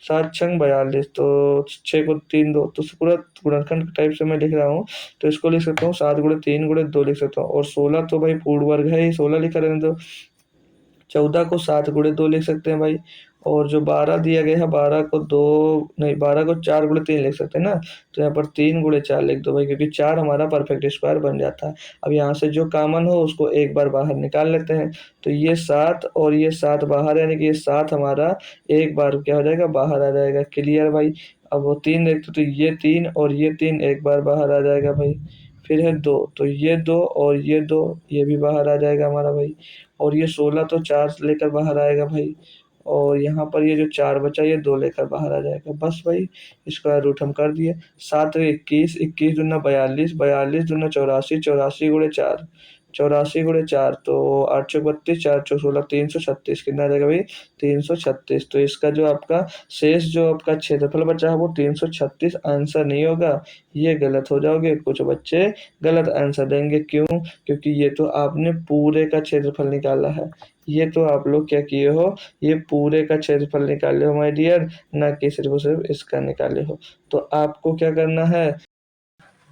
7 छंग 42, तो 6 को 3 2, तो पूरा गुणनखंड टाइप से मैं लिख रहा हूँ। तो इसको लिख सकता हूँ 7 गुणे 3 गुणे 2 लिख सकता हूँ। और 16 तो भाई पूर्ण वर्ग है ही, 16 लिखा रहने दो। 14 को 7 गुणे 2 लिख सकते हैं भाई। और जो 12 दिया गया है, 12 को 2 नहीं, 12 को 4 गुणे 3 लिख सकते हैं ना। तो यहाँ पर 3 गुणे 4 लिख दो भाई, क्योंकि 4 हमारा परफेक्ट स्क्वायर बन जाता है। अब यहाँ से जो कॉमन हो उसको एक बार बाहर निकाल लेते हैं। तो ये 7 और ये 7 बाहर, यानी कि ये 7 हमारा एक बार क्या हो जाएगा? बाहर आ जाएगा। क्लियर भाई? अब वो 3 देखते तो ये 3 और ये 3 एक बार बाहर आ जाएगा भाई। फिर है 2, तो ये 2 और ये 2 ये भी बाहर आ जाएगा हमारा भाई। और ये 16 तो 4 लेकर बाहर आएगा भाई। और यहाँ पर ये जो 4 बचा ये 2 लेकर बाहर आ जाएगा। बस भाई, स्क्वायर रूट हम कर दिए। 7 21, 21 दूना 42, 42 दूना 84, 84 गुणे 4, 84 गुणे 4, तो 8 चौक 32, 4 चौक 16, 336 कितना आ जाएगा भाई? 336। तो इसका जो आपका शेष जो आपका क्षेत्रफल बचा है वो 336 आंसर नहीं होगा, ये गलत हो जाओगे। कुछ बच्चे गलत आंसर देंगे, क्यों? क्योंकि ये तो आपने पूरे का क्षेत्रफल निकाला है। ये तो आप लोग क्या किए हो? ये पूरे का क्षेत्रफल निकाले हो माय डियर, ना कि सिर्फ और सिर्फ इसका निकाले हो। तो आपको क्या करना है?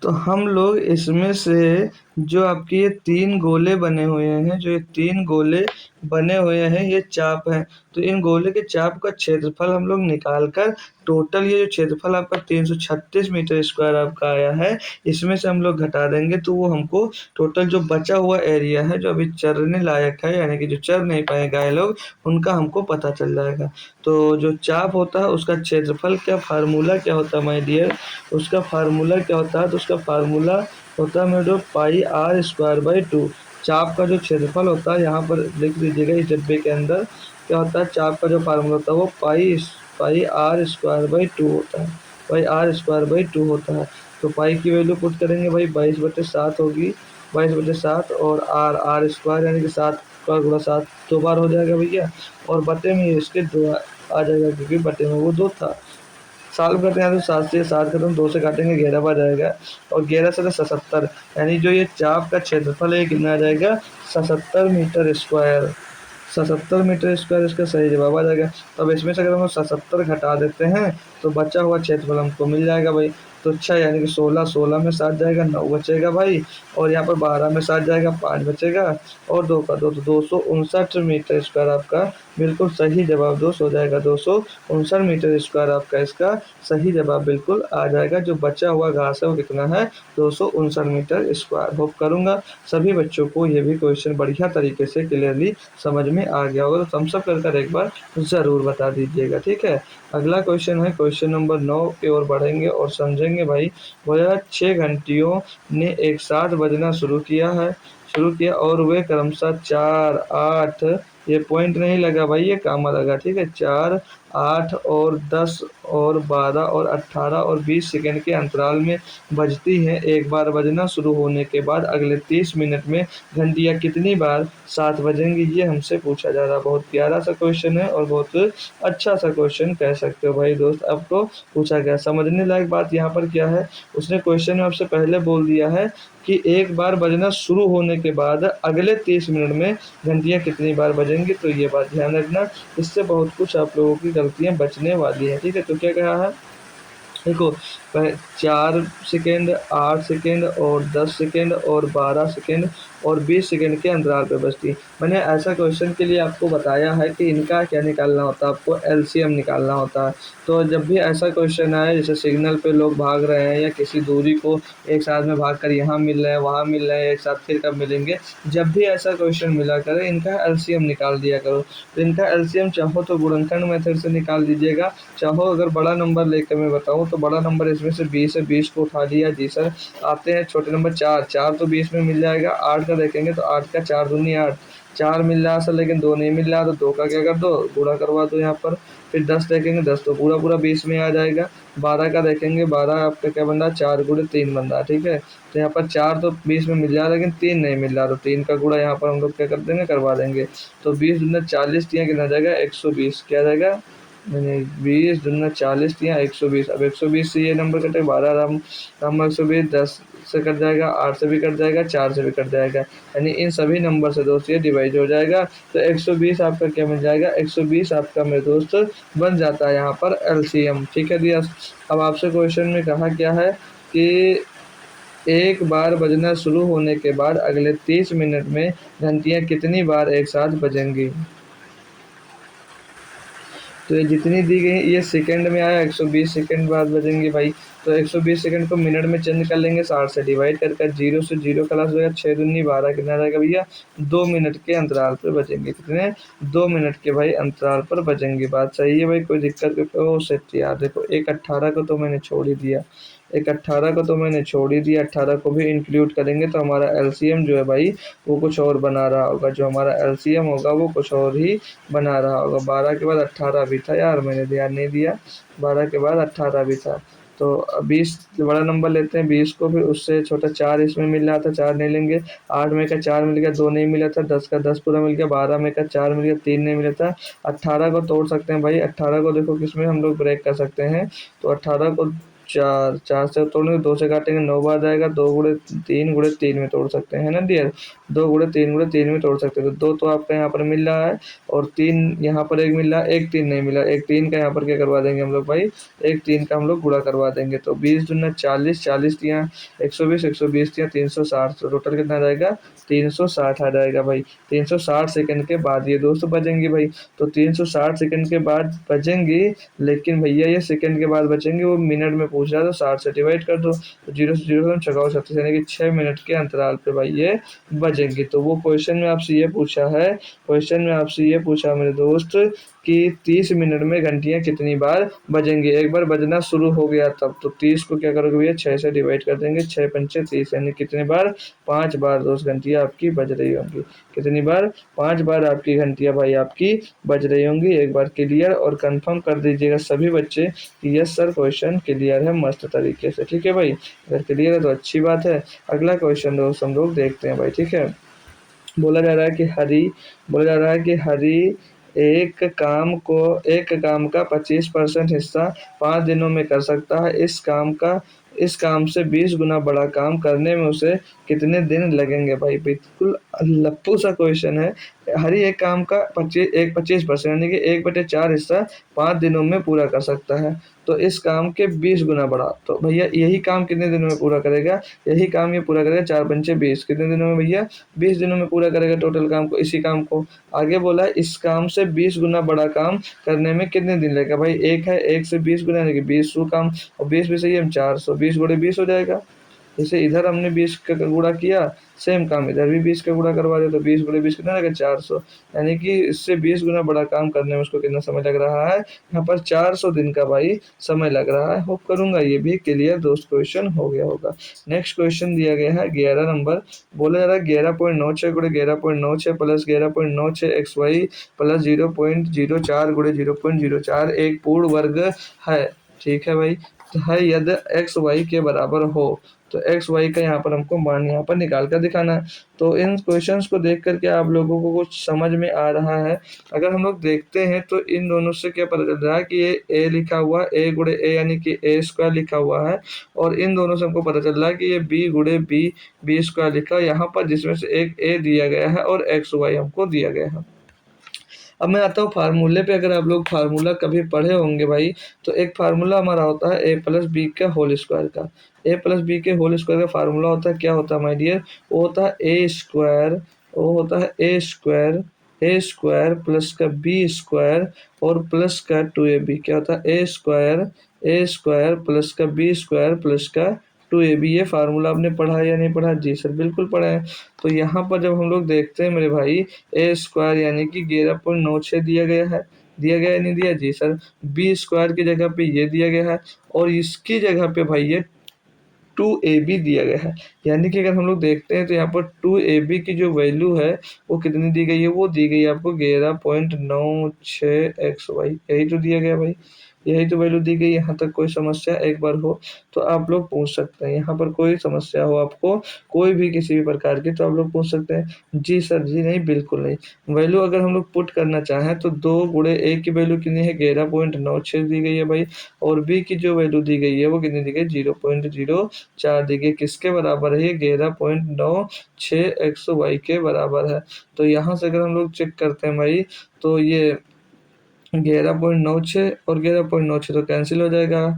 तो हम लोग इसमें से जो आपके ये 3 गोले बने हुए हैं, जो ये 3 गोले बने हुए हैं, ये चाप हैं। तो इन गोले के चाप का क्षेत्रफल हम लोग निकाल कर टोटल ये जो क्षेत्रफल आपका 336 मीटर स्क्वायर आपका आया है, इसमें से हम लोग घटा देंगे, तो वो हमको टोटल जो बचा हुआ एरिया है, जो अभी चरने लायक है, यानी कि जो चर नहीं पाए गाय लोग, उनका हमको पता चल जाएगा। तो जो चाप होता है उसका क्षेत्रफल क्या फार्मूला क्या होता है माय डियर? उसका फार्मूला क्या होता है? तो उसका फार्मूला होता है मेरे पाई आर स्क्वायर बाई 2। चाप का जो क्षेत्रफल होता है, यहाँ पर लिख लीजिएगा इस डब्बे के अंदर, क्या होता है? चाप का जो फार्मूला होता है वो पाई आर स्क्वायर बाई 2 होता है। पाई आर स्क्वायर बाई 2 होता है। तो पाई की वैल्यू पुट करेंगे भाई, 22/7 होगी, 22/7, और आर आर स्क्वायर यानी कि 7 का गुणा 7 दो बार हो जाएगा भैया। और बटे में इसके 2 आ जाएगा, क्योंकि बटे में वो 2 था। साल करते हैं तो 7 से 7 का तुम 2 से काटेंगे 11 आ जाएगा, और 11 से 77, यानी जो ये चाप का क्षेत्रफल है कितना आ जाएगा? 77 मीटर स्क्वायर। 77 मीटर स्क्वायर इसका सही जवाब आ जाएगा। तो अब इसमें से अगर हम 77 घटा देते हैं तो बचा हुआ क्षेत्रफल हमको मिल जाएगा भाई। तो अच्छा, यानी कि 16, 16 में 7 जाएगा, 9 बचेगा भाई। और यहाँ पर 12 में 7 जाएगा, 5 बचेगा, और 2 का 2, तो 259 मीटर स्क्वायर आपका बिल्कुल सही जवाब दोस्त हो जाएगा। 259 मीटर स्क्वायर आपका इसका सही जवाब बिल्कुल आ जाएगा। जो बचा हुआ घास है वो कितना है? 259 मीटर स्क्वायर। होप करूँगा सभी बच्चों को ये भी क्वेश्चन बढ़िया तरीके से क्लियरली समझ में आ गया होगा। तो थम्स अप कर एक बार ज़रूर बता दीजिएगा, ठीक है। अगला क्वेश्चन है क्वेश्चन नंबर 9 की ओर बढ़ेंगे और समझेंगे भाई। बोला 6 घंटियों ने एक साथ बजना शुरू किया और वे क्रमशः 4 8, ये पॉइंट नहीं लगा भाई, ये कामा लगा, ठीक है। 4 8 और 10 और 12 और 18 और 20 सेकंड के अंतराल में बजती हैं। एक बार बजना शुरू होने के बाद अगले 30 मिनट में घंटियाँ कितनी बार 7 बजेंगी, ये हमसे पूछा जा रहा है। बहुत प्यारा सा क्वेश्चन है और बहुत अच्छा सा क्वेश्चन कह सकते हो भाई दोस्त। आपको पूछा गया, समझने लायक बात यहाँ पर क्या है, उसने क्वेश्चन में आपसे पहले बोल दिया है कि एक बार बजना शुरू होने के बाद अगले 30 मिनट में घंटियाँ कितनी बार बजेंगी। तो ये बात ध्यान रखना, इससे बहुत कुछ आप लोगों की गलतियाँ बचने वाली हैं, ठीक है। तो क्या कहा है, देखो 4 सेकेंड, 8 सेकेंड और 10 सेकेंड और 12 सेकेंड और 20 सेकंड के अंतराल पे बजती है। मैंने ऐसा क्वेश्चन के लिए आपको बताया है कि इनका क्या निकालना होता है, आपको एलसीएम निकालना होता है। तो जब भी ऐसा क्वेश्चन आए, जैसे सिग्नल पे लोग भाग रहे हैं या किसी दूरी को एक साथ में भाग कर यहाँ मिल रहे हैं, वहाँ मिल रहे हैं, एक साथ फिर कब मिलेंगे, जब भी ऐसा क्वेश्चन मिला करे इनका एलसीएम निकाल दिया करो। तो इनका एलसीएम चाहो तो गुणनखंड मेथड से निकाल दीजिएगा, चाहो अगर बड़ा नंबर लेकर मैं बताऊँ तो बड़ा नंबर इसमें से 20 है, 20 को उठा लिया जी सर। आते हैं छोटे नंबर 4, 4 तो 20 में मिल जाएगा। 8 का देखेंगे तो 8 का 4 दूनी 8, 4 मिल रहा है सर लेकिन 2 नहीं मिल रहा, तो 2 का क्या कर दो, गुणा करवा दो यहाँ पर। फिर 10 देखेंगे, 10 तो पूरा पूरा 20 में आ जाएगा। 12 का देखेंगे, 12 आपका क्या बन रहा है, 4 गुणे 3 बन रहा है, ठीक है। तो यहाँ पर 4 तो 20 में मिल रहा है लेकिन 3 नहीं मिल रहा, तो 3 का गुणा यहाँ पर हम लोग क्या कर देंगे, करवा देंगे। तो 20 दूना 40 दिया, कितना जाएगा, 120, क्या जाएगा, नहीं 20 दूना 40 दिया 120। अब 120 से ये नंबर कटे, 12 राम राम 120, 10 से कट जाएगा, 8 से भी कट जाएगा, 4 से भी कट जाएगा, यानी इन सभी नंबर से दोस्त ये डिवाइड हो जाएगा। तो 120 आपका क्या मिल जाएगा, 120 आपका मेरे दोस्त बन जाता है यहाँ पर एलसीएम, ठीक है दिया। अब आपसे क्वेश्चन में कहा क्या है कि एक बार बजना शुरू होने के बाद अगले 30 मिनट में घंटियाँ कितनी बार एक साथ बजेंगी। तो ये जितनी दी गई ये सेकंड में आया, 120 सेकंड बाद बजेंगे भाई। तो 120 सेकंड को मिनट में चेंज कर लेंगे, 60 से डिवाइड कर 0 से 0 क्लास हो जाएगा, 6 दूनी 12, कितना रहेगा भैया, 2 मिनट के अंतराल पर बजेंगे, कितने, 2 मिनट के भाई अंतराल पर बजेंगे। बात सही है भाई, कोई दिक्कत ओ सेट यार। देखो एक 18 को तो मैंने छोड़ ही दिया, एक 18 को तो मैंने छोड़ ही दिया, 18 को भी इंक्लूड करेंगे तो हमारा एलसीएम जो है भाई वो कुछ और बना रहा होगा, जो हमारा एलसीएम होगा वो कुछ और ही बना रहा होगा। 12 के बाद 18 भी था यार, मैंने ध्यान नहीं दिया, 12 के बाद 18 भी था। तो 20 बड़ा नंबर लेते हैं, 20 को फिर उससे छोटा 4 इसमें मिल रहा था, 4 नहीं लेंगे। 8 में का 4 मिल गया, 2 नहीं मिला था। 10 का 10 पूरा मिल गया। 12 में का 4 मिल गया, 3 नहीं मिला था। 18 को तोड़ सकते हैं भाई, 18 को देखो किसमें हम लोग ब्रेक कर सकते हैं, तो 18 को 4, 4 से तोड़ेंगे, 2 से काटेंगे, 9 बार जाएगा। 2 गुणे 3 गुणे 3 में तोड़ सकते हैं, है ना डियर, 2 गुणे 3 में तोड़ सकते हैं। तो 2 तो आपका यहाँ पर मिल रहा है और 3 यहाँ पर एक मिल रहा है, एक 3 नहीं मिला, एक 3 का यहाँ पर क्या करवा देंगे हम लोग भाई, एक 3 का हम लोग गुणा करवा देंगे। तो 20 दूना 40, 40 दिया 120, 120 दिया 360, तो टोटल कितना जाएगा, 360 आ जाएगा भाई। 360 सेकंड के बाद ये दोस्त बजेंगे भाई। तो 360 सेकंड के बाद बजेंगे, लेकिन भैया ये सेकंड के बाद बचेंगे, वो मिनट में पूछ रहा है तो 60 से डिवाइड कर दो, तो 0 से 0 छकाओ 36, यानी कि 6 मिनट के अंतराल पे भाई ये बजेंगे। तो वो क्वेश्चन में आपसे ये पूछा है, क्वेश्चन में आपसे ये पूछा मेरे दोस्त कि 30 मिनट में घंटियाँ कितनी बार बजेंगी। एक बार बजना शुरू हो गया तब, तो 30 को क्या करोगे भैया, 6 से डिवाइड कर देंगे, 6 पंचे 30, यानी कितनी बार, 5 बार दोस्त घंटियाँ आपकी बज रही होंगी। कितनी बार, 5 बार आपकी घंटियाँ भाई आपकी बज रही होंगी। एक बार क्लियर और कंफर्म कर दीजिएगा सभी बच्चे कि यस सर क्वेश्चन क्लियर है मस्त तरीके से, ठीक है भाई। अगर क्लियर है तो अच्छी बात है। अगला क्वेश्चन दोस्त हम लोग देखते हैं भाई, ठीक है। बोला जा रहा है कि हरी बोला जा रहा है कि हरी एक काम का 25% हिस्सा 5 दिनों में कर सकता है। इस काम से 20 गुना बड़ा काम करने में उसे कितने दिन लगेंगे भाई। बिल्कुल लप्पू सा क्वेश्चन है। हरी एक काम का 25% यानी कि 1/4 हिस्सा 5 दिनों में पूरा कर सकता है, तो इस काम के 20 गुना बड़ा, तो भैया यही काम कितने दिनों में पूरा करेगा, यही काम ये पूरा करेगा 4 पंचे 20, कितने दिनों में भैया, 20 दिनों में पूरा करेगा टोटल काम को, इसी काम को। आगे बोला है इस काम से 20 गुना बड़ा काम करने में कितने दिन लगेगा भाई, एक है, एक से 20 गुना यानी कि 20 काम, और 20 भी सही है, हम 400, 20 गुणे 20 हो जाएगा। जैसे इधर हमने 20 का गुणा किया, सेम काम इधर भी 20 का गुणा करवा दे, तो 20 गुणे 20 कितना लगेगा, 400, यानी कि इससे 20 गुना बड़ा काम करने में उसको कितना समय लग रहा है, यहाँ पर 400 दिन का भाई समय लग रहा है। होप करूंगा ये भी क्लियर दोस्त क्वेश्चन हो गया होगा। नेक्स्ट क्वेश्चन दिया गया है 11 नंबर। बोला जा रहा है 11.96 गुणे 11.96 प्लस 11.96 एक्स वाई प्लस 0.04 गुणे 0.04 एक पूर्ण वर्ग है, ठीक है भाई। तो है यदि एक्स वाई के बराबर हो, तो एक्स वाई का यहाँ पर हमको मान यहाँ पर निकाल कर दिखाना है। तो इन क्वेश्चंस को देख करके आप लोगों को कुछ समझ में आ रहा है। अगर हम लोग देखते हैं तो इन दोनों से क्या पता चल रहा है कि ये ए लिखा हुआ है, ए गुणे ए यानी कि ए स्क्वायर लिखा हुआ है, और इन दोनों से हमको पता चल रहा है कि ये बी गुणे बी बी स्क्वायर लिखा है यहाँ पर, जिसमें से एक ए दिया गया है और एक्स वाई हमको दिया गया है। अब मैं आता हूँ फार्मूले पे। अगर आप लोग फार्मूला कभी पढ़े होंगे भाई, तो एक फार्मूला हमारा होता है ए प्लस बी का होल स्क्वायर का। ए प्लस बी के होल स्क्वायर का फार्मूला होता है, क्या होता है माय डियर, वो होता है ए स्क्वायर, वो होता है ए स्क्वायर प्लस का बी स्क्वायर और प्लस का 2ab। क्या होता है ए स्क्वायर प्लस का बी स्क्वायर प्लस का 2ab। ये फार्मूला आपने पढ़ा है या नहीं पढ़ा? जी सर बिल्कुल पढ़ा है। तो यहाँ पर जब हम लोग देखते हैं मेरे भाई, ए स्क्वायर यानी कि 11.96 दिया गया है, दिया गया है नहीं दिया? जी सर। बी स्क्वायर की जगह पे ये दिया गया है और इसकी जगह पे भाई ये 2ab दिया गया है। यानी कि अगर हम लोग देखते हैं तो यहाँ पर 2ab की जो वैल्यू है वो कितनी दी गई है, वो दी गई है आपको 11.96 XY। यही तो दिया गया भाई, यही तो वैल्यू दी गई। यहाँ तक कोई समस्या एक बार हो तो आप लोग पूछ सकते हैं। यहाँ पर कोई समस्या हो आपको कोई भी किसी भी प्रकार की, तो आप लोग पूछ सकते हैं। जी सर जी नहीं, बिल्कुल नहीं। वैल्यू अगर हम लोग पुट करना चाहें तो 2 गुणे ए की वैल्यू कितनी है, 11.96 दी गई है भाई। और बी की जो वैल्यू दी गई है वो कितनी दी गई, 0.04 दी गई। किसके बराबर है ये, 11.96 XY के बराबर है। तो यहाँ से अगर हम लोग चेक करते हैं भाई, तो ये 11.96 और 11.96 तो कैंसिल हो जाएगा,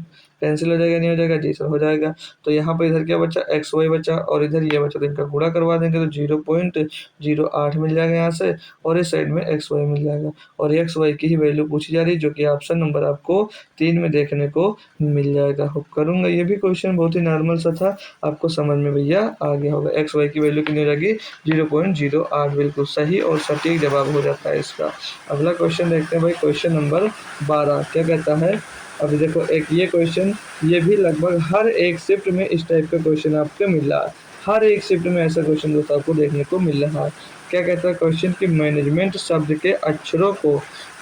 कैंसिल हो जाएगा नहीं हो जाएगा? जी सर हो जाएगा। तो यहाँ पर इधर क्या बचा, XY बचा और इधर ये बचा, तो इनका गुणा करवा देंगे तो 0.08 मिल जाएगा यहाँ से, और इस साइड में XY मिल जाएगा। और XY की ही वैल्यू पूछी जा रही है, जो कि ऑप्शन नंबर आपको 3 में देखने को मिल जाएगा। होप करूँगा ये भी क्वेश्चन बहुत ही नॉर्मल सा था, आपको समझ में भैया आ गया होगा। XY की वैल्यू कितनी हो जाएगी, 0.08। बिल्कुल सही और सटीक जवाब हो जाता है इसका। अगला क्वेश्चन देखते हैं भाई, क्वेश्चन नंबर 12 क्या कहता है। अभी देखो एक ये क्वेश्चन, ये भी लगभग हर एक शिफ्ट में इस टाइप का क्वेश्चन आपको मिल रहा है, हर एक शिफ्ट में ऐसा क्वेश्चन दोस्तों आपको देखने को मिल रहा है। क्या कहता है क्वेश्चन कि मैनेजमेंट शब्द के अक्षरों को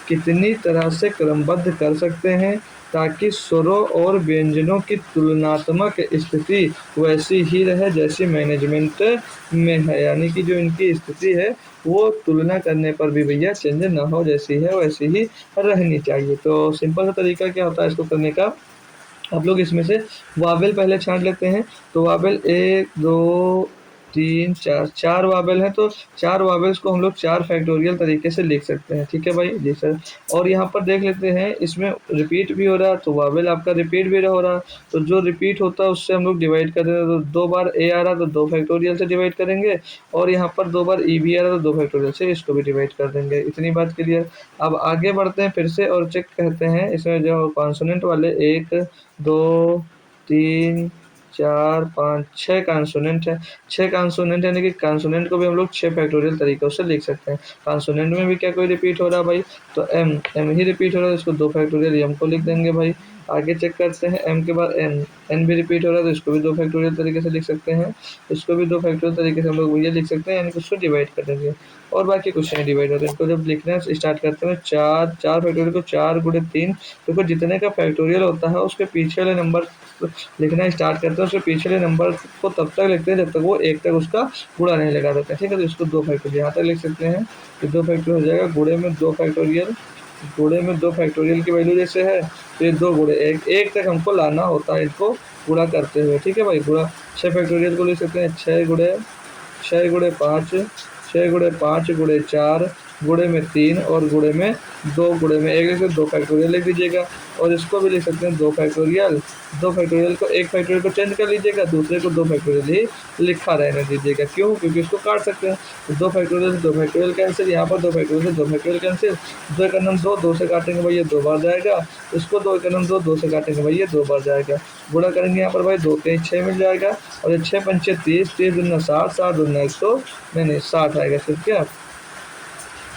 कितनी तरह से क्रमबद्ध कर सकते हैं ताकि स्वरों और व्यंजनों की तुलनात्मक स्थिति वैसी ही रहे जैसी मैनेजमेंट में है। यानी कि जो इनकी स्थिति है वो तुलना करने पर भी भैया चेंज ना हो, जैसी है वैसी ही रहनी चाहिए। तो सिंपल सा तरीका क्या होता है इसको करने का, आप लोग इसमें से वावेल पहले छांट लेते हैं। तो वावेल 1 2 3 4, 4 वावेल हैं, तो 4 वावेल्स को हम लोग 4 फैक्टोरियल तरीके से लिख सकते हैं। ठीक है भाई, जी सर। और यहाँ पर देख लेते हैं, इसमें रिपीट भी हो रहा है तो वावेल आपका रिपीट भी हो रहा है, तो जो रिपीट होता है उससे हम लोग डिवाइड कर देते हैं। तो 2 बार ए आ रहा तो 2 फैक्टोरियल से डिवाइड करेंगे, और यहाँ पर 2 बार ई भी आ रहा तो 2 फैक्टोरियल से इसको भी डिवाइड कर देंगे। इतनी बात क्लियर। अब आगे बढ़ते हैं फिर से और चेक करते हैं इसमें जो कॉन्सोनेंट वाले 1 2 3 4 5 6 कॉन्सोनेंट है। 6 कॉन्सोनेंट यानी कि कॉन्सोनेंट को भी हम लोग 6 फैक्टोरियल तरीकों से लिख सकते हैं। कॉन्सोनेंट में भी क्या कोई रिपीट हो रहा है भाई, तो एम ही रिपीट हो रहा है, इसको 2 फैक्टोरियल एम को लिख देंगे भाई। आगे चेक करते हैं, एम के बाद एन भी रिपीट हो रहा है तो इसको भी 2 फैक्टोरियल तरीके से लिख सकते हैं। इसको भी 2 फैक्टोरियल तरीके से हम लोग ये लिख सकते हैं, यानी कि उसको डिवाइड कर देंगे और बाकी कुछ नहीं डिवाइड होता है। इनको जब लिखना स्टार्ट करते हैं 4 फैक्टोरियल को 4 गुणे 3, तो जितने का फैक्टोरियल होता है उसके पीछे वाले नंबर लिखना स्टार्ट करते हैं, उसके पीछे वाले नंबर को तब तक लिखते हैं जब तक वो 1 तक उसका गुणा नहीं लगा देते हैं। ठीक है, तो इसको 2 फैक्टोरियल यहाँ तक लिख सकते हैं, तो 2 फैक्टोरियल हो जाएगा। गुणे में 2 फैक्टोरियल, गुणे में 2 फैक्टोरियल की वैल्यू जैसे है तो ये 2 गुणे 1 तक हमको लाना होता है इसको गुणा करते हुए। ठीक है भाई, गुणा 6 फैक्टोरियल को लिख सकते हैं 6 गुणे 5, 6 गुणे 5 गुणे 4 गुणे में 3 और गुणे में 2 गुणे में 1 से 2 फैक्टोरियल लिख दीजिएगा। और इसको भी लिख सकते हैं 2 फैक्टोरियल, 2 फैक्टोरियल को 1 फैक्टोरियल को चेंज कर लीजिएगा, दूसरे को 2 फैक्टोरियल ही लिखा रहने दीजिएगा। क्यों? क्योंकि इसको काट सकते हैं। तो 2 फैक्टोरियल से 2 फैक्टोरियल कैंसिल, यहाँ पर 2 फैक्टोरियल से 2 फैक्टोरियल कैंसिल। 2 का नम 2, 2 से काटेंगे भाई ये 2 बार जाएगा, इसको 2 का नम 2, 2 से काटेंगे भाई ये 2 बार जाएगा। गुणा करेंगे यहाँ पर भाई 2 के 6 मिल जाएगा, और 6 पंचे 30, 30 दूना 60, 60 दूना 100 नहीं 60 आएगा सिर्फ। क्या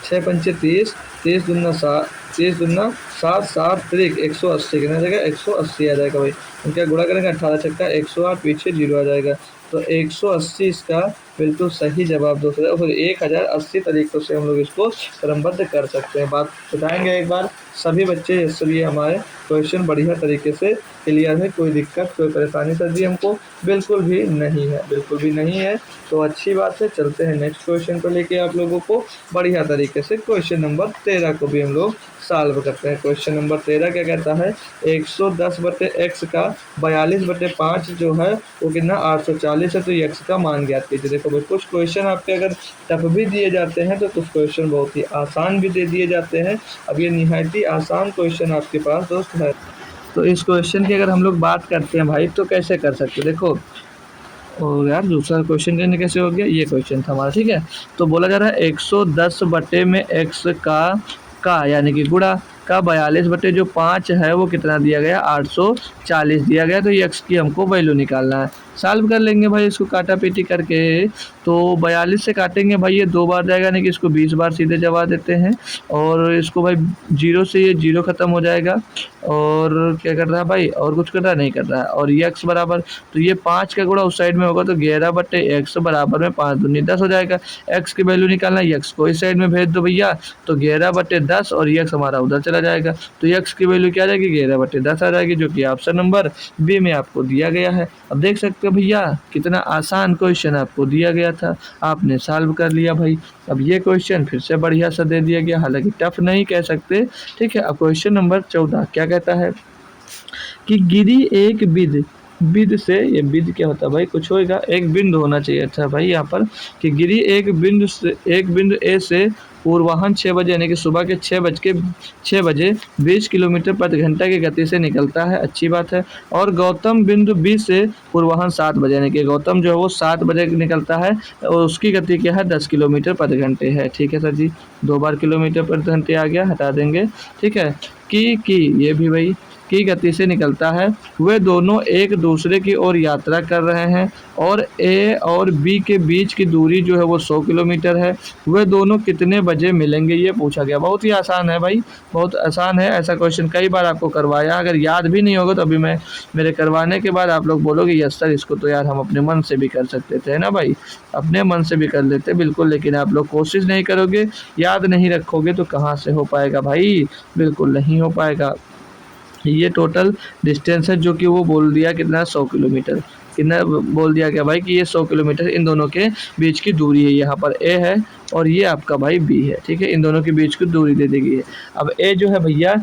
6 पंचे 30, 30 दूना 60, 30 दूना 60, 60 त्रिक 180, कितना आ जाएगा 180 आ जाएगा भाई। उनका गुणा करेंगे 18 छक्का 108, पीछे 0 आ जाएगा, तो 180 इसका बिल्कुल सही जवाब दोस्तों। और 1080 तरीकों से हम लोग इसको क्रमबद्ध कर सकते हैं। बात बताएंगे एक बार सभी बच्चे, सभी हमारे क्वेश्चन बढ़िया तरीके से क्लियर है, कोई दिक्कत कोई परेशानी सर जी हमको बिल्कुल भी नहीं है, बिल्कुल भी नहीं है। तो अच्छी बात है, चलते हैं नेक्स्ट क्वेश्चन को लेके आप लोगों को बढ़िया तरीके से। क्वेश्चन नंबर 13 को भी हम लोग सॉल्व करते हैं। क्वेश्चन नंबर 13 क्या कहता है, 110/x का 42/5 जो है वो कितना 840 है, तो x का मान ज्ञात कीजिए। देखो देखो भाई, कुछ क्वेश्चन आपके अगर टफ भी दिए जाते हैं तो कुछ क्वेश्चन बहुत ही आसान भी दे दिए जाते हैं। अब ये निहायत ही आसान क्वेश्चन आपके पास दोस्त है। तो इस क्वेश्चन की अगर हम लोग बात करते हैं भाई, तो कैसे कर सकते हैं, देखो। और यार दूसरा क्वेश्चन करने कैसे हो गया, ये क्वेश्चन था हमारा, ठीक है। तो बोला जा रहा है 110 बटे में एक्स का यानी कि गुणा का 42 बटे जो 5 है वो कितना दिया गया, 840 दिया गया। तो ये एक्स की हमको वैल्यू निकालना है। सॉल्व कर लेंगे भाई इसको काटा पीटी करके। तो 42 से काटेंगे भाई, ये 2 बार जाएगा, यानी कि इसको 20 बार सीधे जमा देते हैं। और इसको भाई 0 से ये 0 ख़त्म हो जाएगा। और क्या कर रहा है भाई, और कुछ कर रहा है, नहीं कर रहा है। और ये एक्स बराबर, तो ये 5 का गुणा उस साइड में होगा तो 11 बटे एक्स बराबर में 5 दूनी 10 हो जाएगा। एक्स की वैल्यू निकालना है, एक्स को इस साइड में भेज दो भैया, तो 11 बटे 10 और ये एक्स हमारा उधर चला जाएगा। तो एक्स की वैल्यू क्या आ जाएगी, 11 बटे 10 आ जाएगी, जो कि ऑप्शन नंबर बी में आपको दिया गया है। अब देख सकते हो भैया कितना आसान क्वेश्चन आपको दिया गया था, आपने सॉल्व कर लिया भाई। अब ये क्वेश्चन फिर से बढ़िया सा दे दिया गया, हालांकि टफ नहीं कह सकते, ठीक है। अब क्वेश्चन नंबर 14 क्या कहता है कि गिरी एक बिद बिद से, ये बिद क्या होता है भाई, कुछ होएगा, एक बिंदु होना चाहिए। अच्छा भाई यहाँ पर कि गिरी एक बिंदु ए से पूर्वाह्न 6 बजे यानी कि सुबह के 6 बजे 20 किलोमीटर प्रति घंटा की गति से निकलता है, अच्छी बात है। और गौतम बिंदु बी से पूर्वाह्न 7 बजे यानी कि गौतम जो है वो 7 बजे निकलता है और उसकी गति क्या है, 10 किलोमीटर प्रति घंटे है, ठीक है सर जी। 2 बार किलोमीटर प्रति घंटे आ गया, हटा देंगे, ठीक है। कि ये भी भाई की गति से निकलता है, वे दोनों एक दूसरे की ओर यात्रा कर रहे हैं और ए और बी के बीच की दूरी जो है वो 100 किलोमीटर है। वे दोनों कितने बजे मिलेंगे, ये पूछा गया। बहुत ही आसान है भाई, बहुत आसान है। ऐसा क्वेश्चन कई बार आपको करवाया, अगर याद भी नहीं होगा तो अभी मैं मेरे करवाने के बाद आप लोग बोलोगे यस सर इसको तो यार हम अपने मन से भी कर सकते थे, है ना भाई, अपने मन से भी कर लेते बिल्कुल। लेकिन आप लोग कोशिश नहीं करोगे, याद नहीं रखोगे तो कहाँ से हो पाएगा भाई, बिल्कुल नहीं हो पाएगा। ये टोटल डिस्टेंस है जो कि वो बोल दिया कितना, 100 किलोमीटर। कितना बोल दिया गया भाई कि ये 100 किलोमीटर इन दोनों के बीच की दूरी है। यहाँ पर ए है और ये आपका भाई बी है, ठीक है। इन दोनों के बीच की दूरी दे दी गई है। अब ए जो है भैया,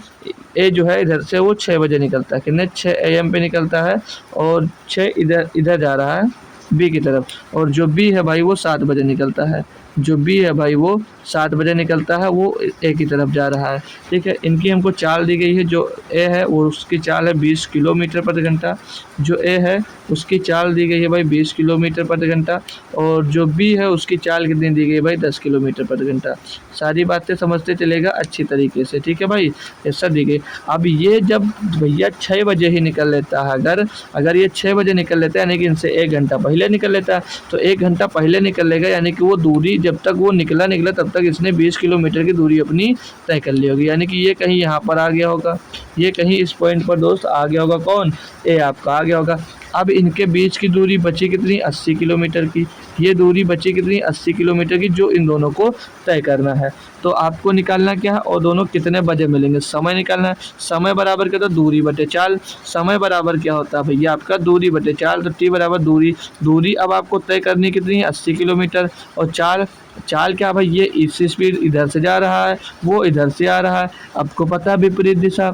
ए जो है इधर से वो 6 बजे निकलता है, कितने 6 AM पे निकलता है और 6 इधर इधर जा रहा है बी की तरफ। और जो बी है भाई वो 7 बजे निकलता है, जो बी है भाई वो 7 बजे निकलता है, वो ए की तरफ जा रहा है, ठीक है। इनकी हमको चाल दी गई है, जो ए है वो उसकी चाल है 20 किलोमीटर प्रति घंटा, जो ए है उसकी चाल दी गई है भाई 20 किलोमीटर प्रति घंटा। और जो बी है उसकी चाल कितनी दी गई है भाई 10 किलोमीटर प्रति घंटा। सारी बातें समझते चलेगा अच्छी तरीके से, ठीक है भाई, ऐसा दी गई। अब ये जब भैया 6 बजे ही निकल लेता है, अगर ये 6 बजे निकल लेता है यानी कि इनसे 1 घंटा पहले निकल लेता है, तो 1 घंटा पहले निकल लेगा, यानी कि वो दूरी जब तक वो निकला तब तक इसने 20 किलोमीटर की दूरी अपनी तय कर ली होगी। यानी कि ये कहीं यहाँ पर आ गया होगा, ये कहीं इस पॉइंट पर दोस्त आ गया होगा, कौन, ए आपका आ गया होगा। अब इनके बीच की दूरी बची कितनी, 80 किलोमीटर की। ये दूरी बची कितनी, 80 किलोमीटर की, जो इन दोनों को तय करना है। तो आपको निकालना क्या है, और दोनों कितने बजे मिलेंगे, समय निकालना है। समय बराबर क्या होता है, दूरी बटे चाल। समय बराबर क्या होता है भैया आपका, दूरी बटे चाल। तो टी बराबर दूरी अब आपको तय करनी कितनी है, 80 किलोमीटर। और चाल क्या भाई, ये इस स्पीड इधर से जा रहा है, वो इधर से आ रहा है। आपको पता है विपरीत दिशा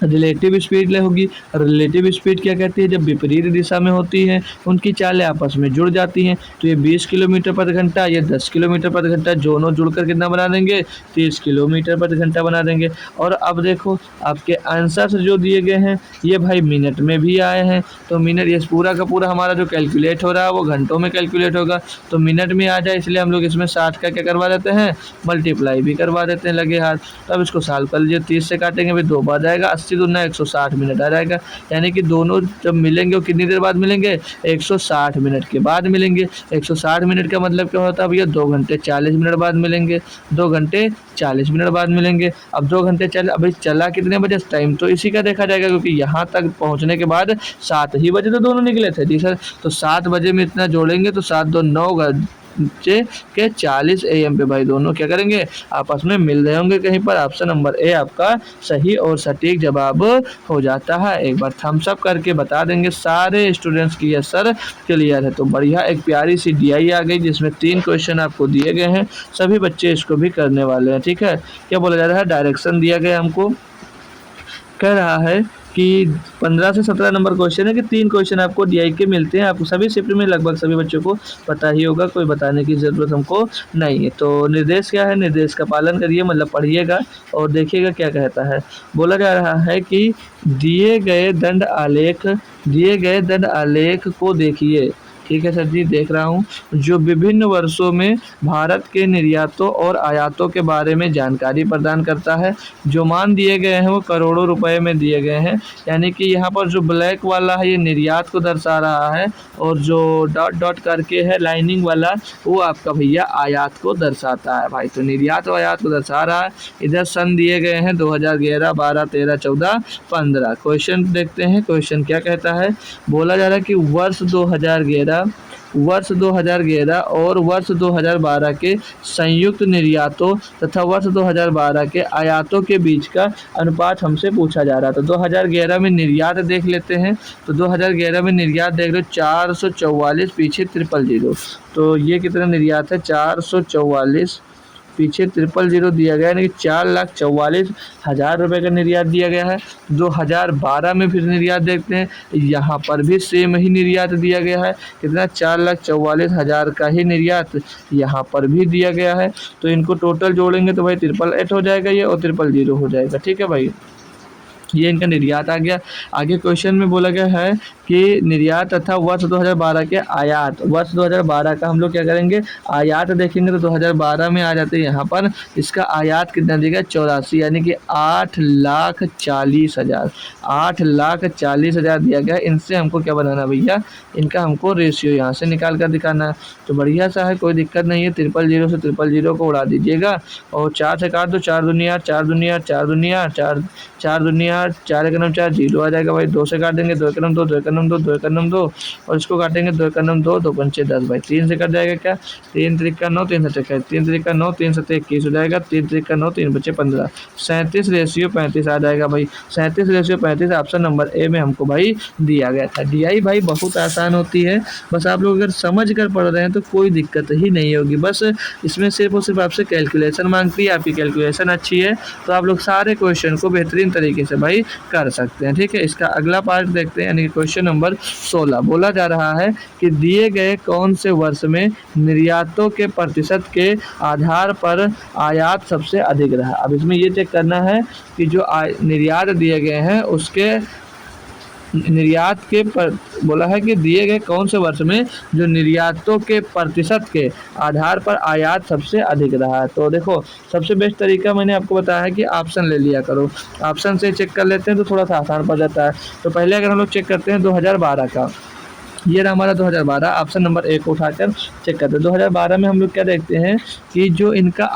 रिलेटिव स्पीड होगी। रिलेटिव स्पीड क्या कहती है, जब विपरीत दिशा में होती है उनकी चालें आपस में जुड़ जाती हैं। तो ये 20 किलोमीटर प्रति घंटा, ये 10 किलोमीटर प्रति घंटा, दोनों जुड़कर कितना बना देंगे, 30 किलोमीटर प्रति घंटा बना देंगे। और अब देखो आपके आंसर जो दिए गए हैं ये भाई मिनट में भी आए हैं, तो मिनट, ये पूरा का पूरा हमारा जो कैलकुलेट हो रहा है वो घंटों में कैलकुलेट होगा, तो मिनट में आ जाए, इसलिए हम लोग इसमें 60 का क्या करवा देते हैं, मल्टीप्लाई भी करवा देते हैं लगे हाथ। तो अब इसको सॉल्व कर लीजिए, 30 से काटेंगे भाई 2 बार जाएगा, 80 दूना 160 मिनट आ जाएगा। यानी कि दोनों जब मिलेंगे वो कितनी देर बाद मिलेंगे, 160 मिनट के बाद मिलेंगे। 160 मिनट का मतलब क्या होता है भैया, 2 घंटे 40 मिनट बाद मिलेंगे, 2 घंटे 40 मिनट बाद मिलेंगे। अब 2 घंटे अभी चला कितने बजे, टाइम तो इसी का देखा जाएगा, क्योंकि यहाँ तक पहुँचने के बाद 7 ही बजे तो दोनों निकले थे जी सर। तो 7 बजे में इतना जोड़ेंगे तो 7 2 9 के 40 AM पे भाई दोनों क्या करेंगे, आपस में मिल रहे होंगे कहीं पर। ऑप्शन नंबर ए आपका सही और सटीक जवाब हो जाता है। एक बार थम्स अप करके बता देंगे सारे स्टूडेंट्स की यस सर क्लियर है। तो बढ़िया, एक प्यारी सी DI आ गई जिसमें 3 क्वेश्चन आपको दिए गए हैं, सभी बच्चे इसको भी करने वाले हैं, ठीक है। क्या बोला जा रहा है, डायरेक्शन दिया गया हमको, कह रहा है कि 15 से 17 नंबर क्वेश्चन है कि 3 क्वेश्चन आपको डीआई के मिलते हैं। आपको सभी शिफ्ट में लगभग सभी बच्चों को पता ही होगा, कोई बताने की ज़रूरत हमको नहीं है। तो निर्देश क्या है, निर्देश का पालन करिए, मतलब पढ़िएगा और देखिएगा क्या कहता है। बोला जा रहा है कि दिए गए दंड आलेख को देखिए। ठीक है सर जी, देख रहा हूँ। जो विभिन्न वर्षों में भारत के निर्यातों और आयातों के बारे में जानकारी प्रदान करता है। जो मान दिए गए हैं वो करोड़ों रुपए में दिए गए हैं, यानी कि यहाँ पर जो ब्लैक वाला है ये निर्यात को दर्शा रहा है, और जो डॉट डॉट करके है लाइनिंग वाला वो आपका भैया आयात को दर्शाता है भाई। तो निर्यात और आयात को दर्शा रहा है। इधर सन दिए गए हैं 2011, 12, 13, 14, 15। क्वेश्चन देखते हैं, क्वेश्चन क्या कहता है। बोला जा रहा है कि वर्ष 2011 और वर्ष 2012 के संयुक्त निर्यातों तथा वर्ष 2012 के आयातों के बीच का अनुपात हमसे पूछा जा रहा था। 2011 में निर्यात देख लेते हैं। तो 2011 में निर्यात देख लो 444, पीछे 000। तो ये कितना निर्यात है, 444, पीछे 000 दिया गया है, यानी कि 4,44,000 रुपये का निर्यात दिया गया है। 2012 में फिर निर्यात देखते हैं, यहाँ पर भी सेम ही निर्यात दिया गया है। कितना, 4,44,000 का ही निर्यात यहाँ पर भी दिया गया है। तो इनको टोटल जोड़ेंगे तो भाई 888 हो जाएगा ये, और 000 हो जाएगा। ठीक है भाई, ये इनका निर्यात आ गया। आगे क्वेश्चन में बोला गया है कि निर्यात तथा वर्ष 2012 के आयात। वर्ष 2012 का हम लोग क्या करेंगे, आयात देखेंगे। तो 2012 में आ जाते हैं यहाँ पर, इसका आयात कितना देगा, 84, यानी कि 8,40,000, 8,40,000 दिया गया। इनसे हमको क्या बनाना भैया, इनका हमको रेशियो यहाँ से निकाल कर दिखाना है। तो बढ़िया सा है, कोई दिक्कत नहीं है। 000 से 000 को उड़ा दीजिएगा और 4 से काट दो, 4 दूनी 8, 4 दूनी 8, 4 दूनी 8, 4 दूनी 8, 4 एक नम 4, 0 आ जाएगा भाई। 2 से काट देंगे, 2 एक नम 2, 2 एक नम 2, 2 एक नम 2, और इसको काटेंगे 2 एक नम 2, 2 पंचे 10 भाई। 3 से कट जाएगा क्या, 3 त्रिका 9, 3 सत्ते 3 त्रिका 9, 3 सत्ते 21 हो जाएगा। 3 त्रिका 9, 3 बचे 15, 37 रेशियो 35 आ जाएगा भाई। 37 रेशियो 35 ऑप्शन नंबर ए में हमको भाई दिया गया था। डीआई भाई बहुत आसान होती है, बस आप लोग अगर समझ कर पढ़ रहे हैं तो कोई दिक्कत ही नहीं होगी। बस इसमें सिर्फ और सिर्फ आपसे कैलकुलेशन मांगती है। आपकी कैलकुलेशन अच्छी है तो आप लोग सारे क्वेश्चन को बेहतरीन तरीके से भाई कर सकते हैं। ठीक है, इसका अगला पार्ट देखते हैं, यानी कि क्वेश्चन नंबर 16। बोला जा रहा है कि दिए गए कौन से वर्ष में निर्यातों के प्रतिशत के आधार पर आयात सबसे अधिक रहा। अब इसमें ये चेक करना है कि जो निर्यात दिए गए हैं उसके निर्यात के पर बोला है कि दिए गए कौन से वर्ष में जो निर्यातों के प्रतिशत के आधार पर आयात सबसे अधिक रहा है। तो देखो, सबसे बेस्ट तरीका मैंने आपको बताया है कि ऑप्शन ले लिया करो। ऑप्शन से चेक कर लेते हैं तो थोड़ा सा आसान पड़ जाता है। तो पहले अगर हम लोग चेक करते हैं 2012 का, ये रहा हमारा 2012। ऑप्शन नंबर ए को उठाकर चेक करते हैं। 2012 में हम लोग क्या देखते हैं कि जो इनका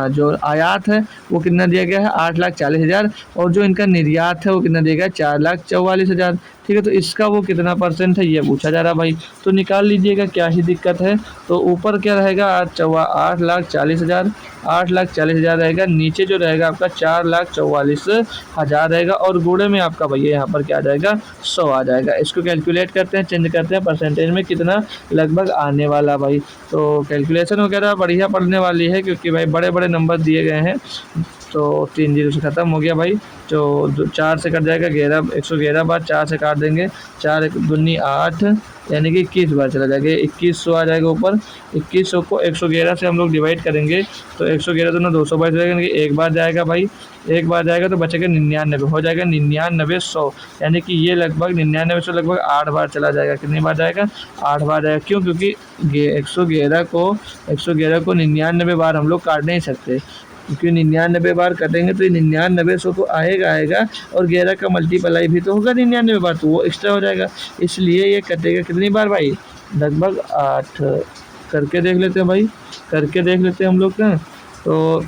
जो आयात है वो कितना दिया गया है, 8,40,000, और जो इनका निर्यात है वो कितना दिया गया है, 4,44,000। ठीक है, तो इसका वो कितना परसेंट है ये पूछा जा रहा है भाई। तो निकाल लीजिएगा, क्या ही दिक्कत है। तो ऊपर क्या रहेगा, 8,40,000, 8,40,000 रहेगा। नीचे जो रहेगा आपका 4,44,000 रहेगा, और गुणे में आपका भैया यहाँ पर क्या आ जाएगा, 100 आ जाएगा। इसको कैलकुलेट करते हैं, चेंज करते हैं परसेंटेज में, कितना लगभग आने वाला भाई। तो कैलकुलेशन वगैरह बढ़िया पड़ने वाली है, क्योंकि भाई बड़े बड़े नंबर दिए गए हैं। तो 3 0 से ख़त्म हो गया भाई। तो 4 से कट जाएगा 11, 111 बार 4 से काट देंगे, 4 एक दूनी 8, यानी कि 21 बार चला जाएगा, 2100 आ जाएगा ऊपर। 2100 को 111 से हम लोग डिवाइड करेंगे तो 111 दूना 222 हो जाएगा, यानी कि एक बार जाएगा भाई। एक बार जाएगा तो बचेगा 99, हो जाएगा 99 100, यानी कि ये लगभग 99 100 लगभग 8 बार चला जाएगा। कितनी बार जाएगा, 8 बार जाएगा। क्यों, क्योंकि 111 को 99 बार हम लोग काट नहीं सकते, क्योंकि 99 बार कटेंगे तो ये 99 100 तो आएगा, और 11 का मल्टीप्लाई भी तो होगा 99 बार, तो वो एक्स्ट्रा हो जाएगा। इसलिए ये कटेगा कितनी बार भाई, लगभग 8। करके देख लेते हैं भाई, करके देख लेते हैं हम लोग ना। तो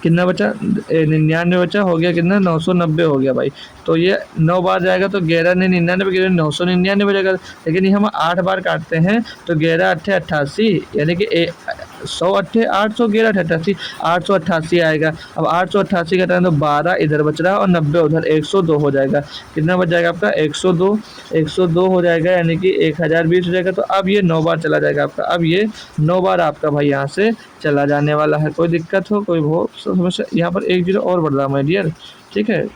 कितना बचा, 99 बचा, हो गया कितना, 990 हो गया भाई। तो ये 9 बार जाएगा तो 11 ने 99, 11 999 हो जाएगा। लेकिन ये हम 8 बार काटते हैं तो 11 8 88, यानी कि 100 8 800, 11 88, 888 आएगा। अब 888 का टाइम तो 12 इधर बच रहा है और 90 उधर, 102 हो जाएगा। कितना बच जाएगा आपका, 102 हो जाएगा, यानी कि 1020 हो जाएगा। तो अब ये 9 बार चला जाएगा आपका। अब ये 9 बार आपका भाई यहाँ से चला जाने वाला है। कोई दिक्कत हो, कोई वो समस्या, यहाँ पर 1 0 और बढ़ रहा है माय डियर। ठीक है,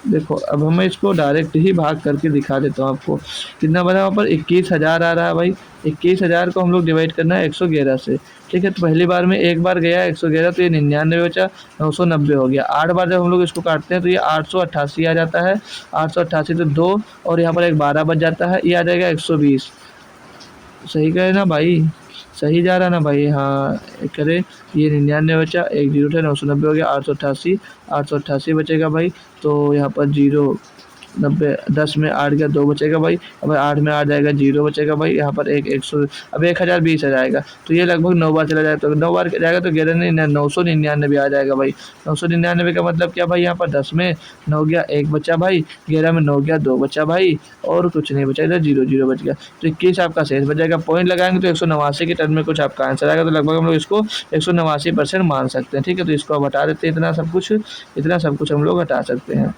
देखो अब हमें इसको डायरेक्ट ही भाग करके दिखा देता हूँ आपको। कितना बना वहाँ पर 21,000 आ रहा है भाई। 21,000 को हम लोग डिवाइड करना है 111 से। ठीक है, तो पहली बार में एक बार गया 111, तो ये 99 बचा, 990 हो गया। 8 बार जब हम लोग इसको काटते हैं तो ये 888 आ जाता है। 888 तो 2 और यहाँ पर एक 12 बच जाता है, ये आ जाएगा 120। सही कहे ना भाई, सही जा रहा है ना भाई। हाँ करे, ये 99 बचा, एक जीरो थे, 990 हो गया, 888। 888 बचेगा भाई। तो यहाँ पर जीरो 90, 10 में 8 गया, 2 बचेगा भाई। अब 8 में 8 जाएगा, 0 बचेगा भाई। यहाँ पर एक 100, अब 1020 आ जाएगा, तो ये लगभग 9 बार चला जाएगा। तो 9 बार जाएगा तो 999 आ जाएगा भाई। 999 का मतलब क्या भाई, यहाँ पर 10 में 9 गया, 1 बचा भाई। 11 में 9 गया, 2 बचा भाई, और कुछ नहीं बचा, इधर 0 0 बच गया। तो 21 आपका शेष बच जाएगा। पॉइंट लगाएंगे तो 189 के टर्म में कुछ आपका आंसर आएगा। तो लगभग हम लोग इसको 189% मान सकते हैं। ठीक है, तो इसको अब हटा देते हैं। इतना सब कुछ हम लोग हटा सकते हैं।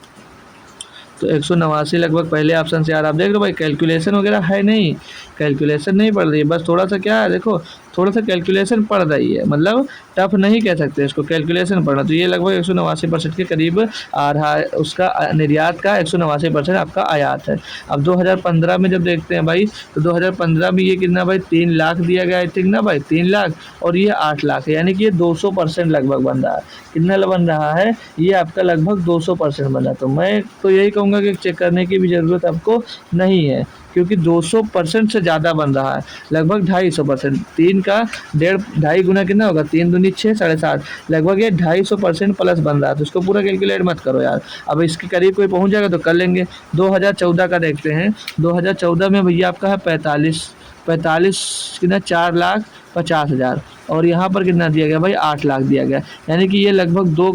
तो 189 लगभग पहले ऑप्शन से यार आप देख लो भाई, कैलकुलेशन वगैरह है नहीं, कैलकुलेशन नहीं पड़ रही है, बस थोड़ा सा क्या है देखो, थोड़ा सा कैलकुलेशन पड़ रही है, मतलब टफ नहीं कह सकते इसको, कैलकुलेशन पढ़ना। तो ये लगभग 189% के करीब आ रहा है। उसका निर्यात का 189% आपका आयात है। अब 2015 में जब देखते हैं भाई, तो 2015 में ये कितना भाई, 3 लाख दिया गया, आई थिंक ना भाई, 3 लाख, और ये 8 लाख है, यानी कि ये 200% लगभग बन रहा है। कितना बन रहा है, ये आपका लगभग 200% बना। तो मैं तो यही कहूँगा कि चेक करने की भी ज़रूरत आपको नहीं है, क्योंकि 200% से ज़्यादा बन रहा है, लगभग 250%। 3 का 1.5 गुना कितना होगा, 3 दूनी 6, 7.5, लगभग ये 250% प्लस बन रहा है। तो इसको पूरा कैलकुलेट मत करो यार, अब इसके करीब कोई पहुंच जाएगा तो कर लेंगे। 2014 का देखते हैं। 2014 में भैया आपका है 45 कितना, 4,50,000, और यहाँ पर कितना दिया गया भाई, 8 लाख दिया गया, यानी कि ये लगभग 2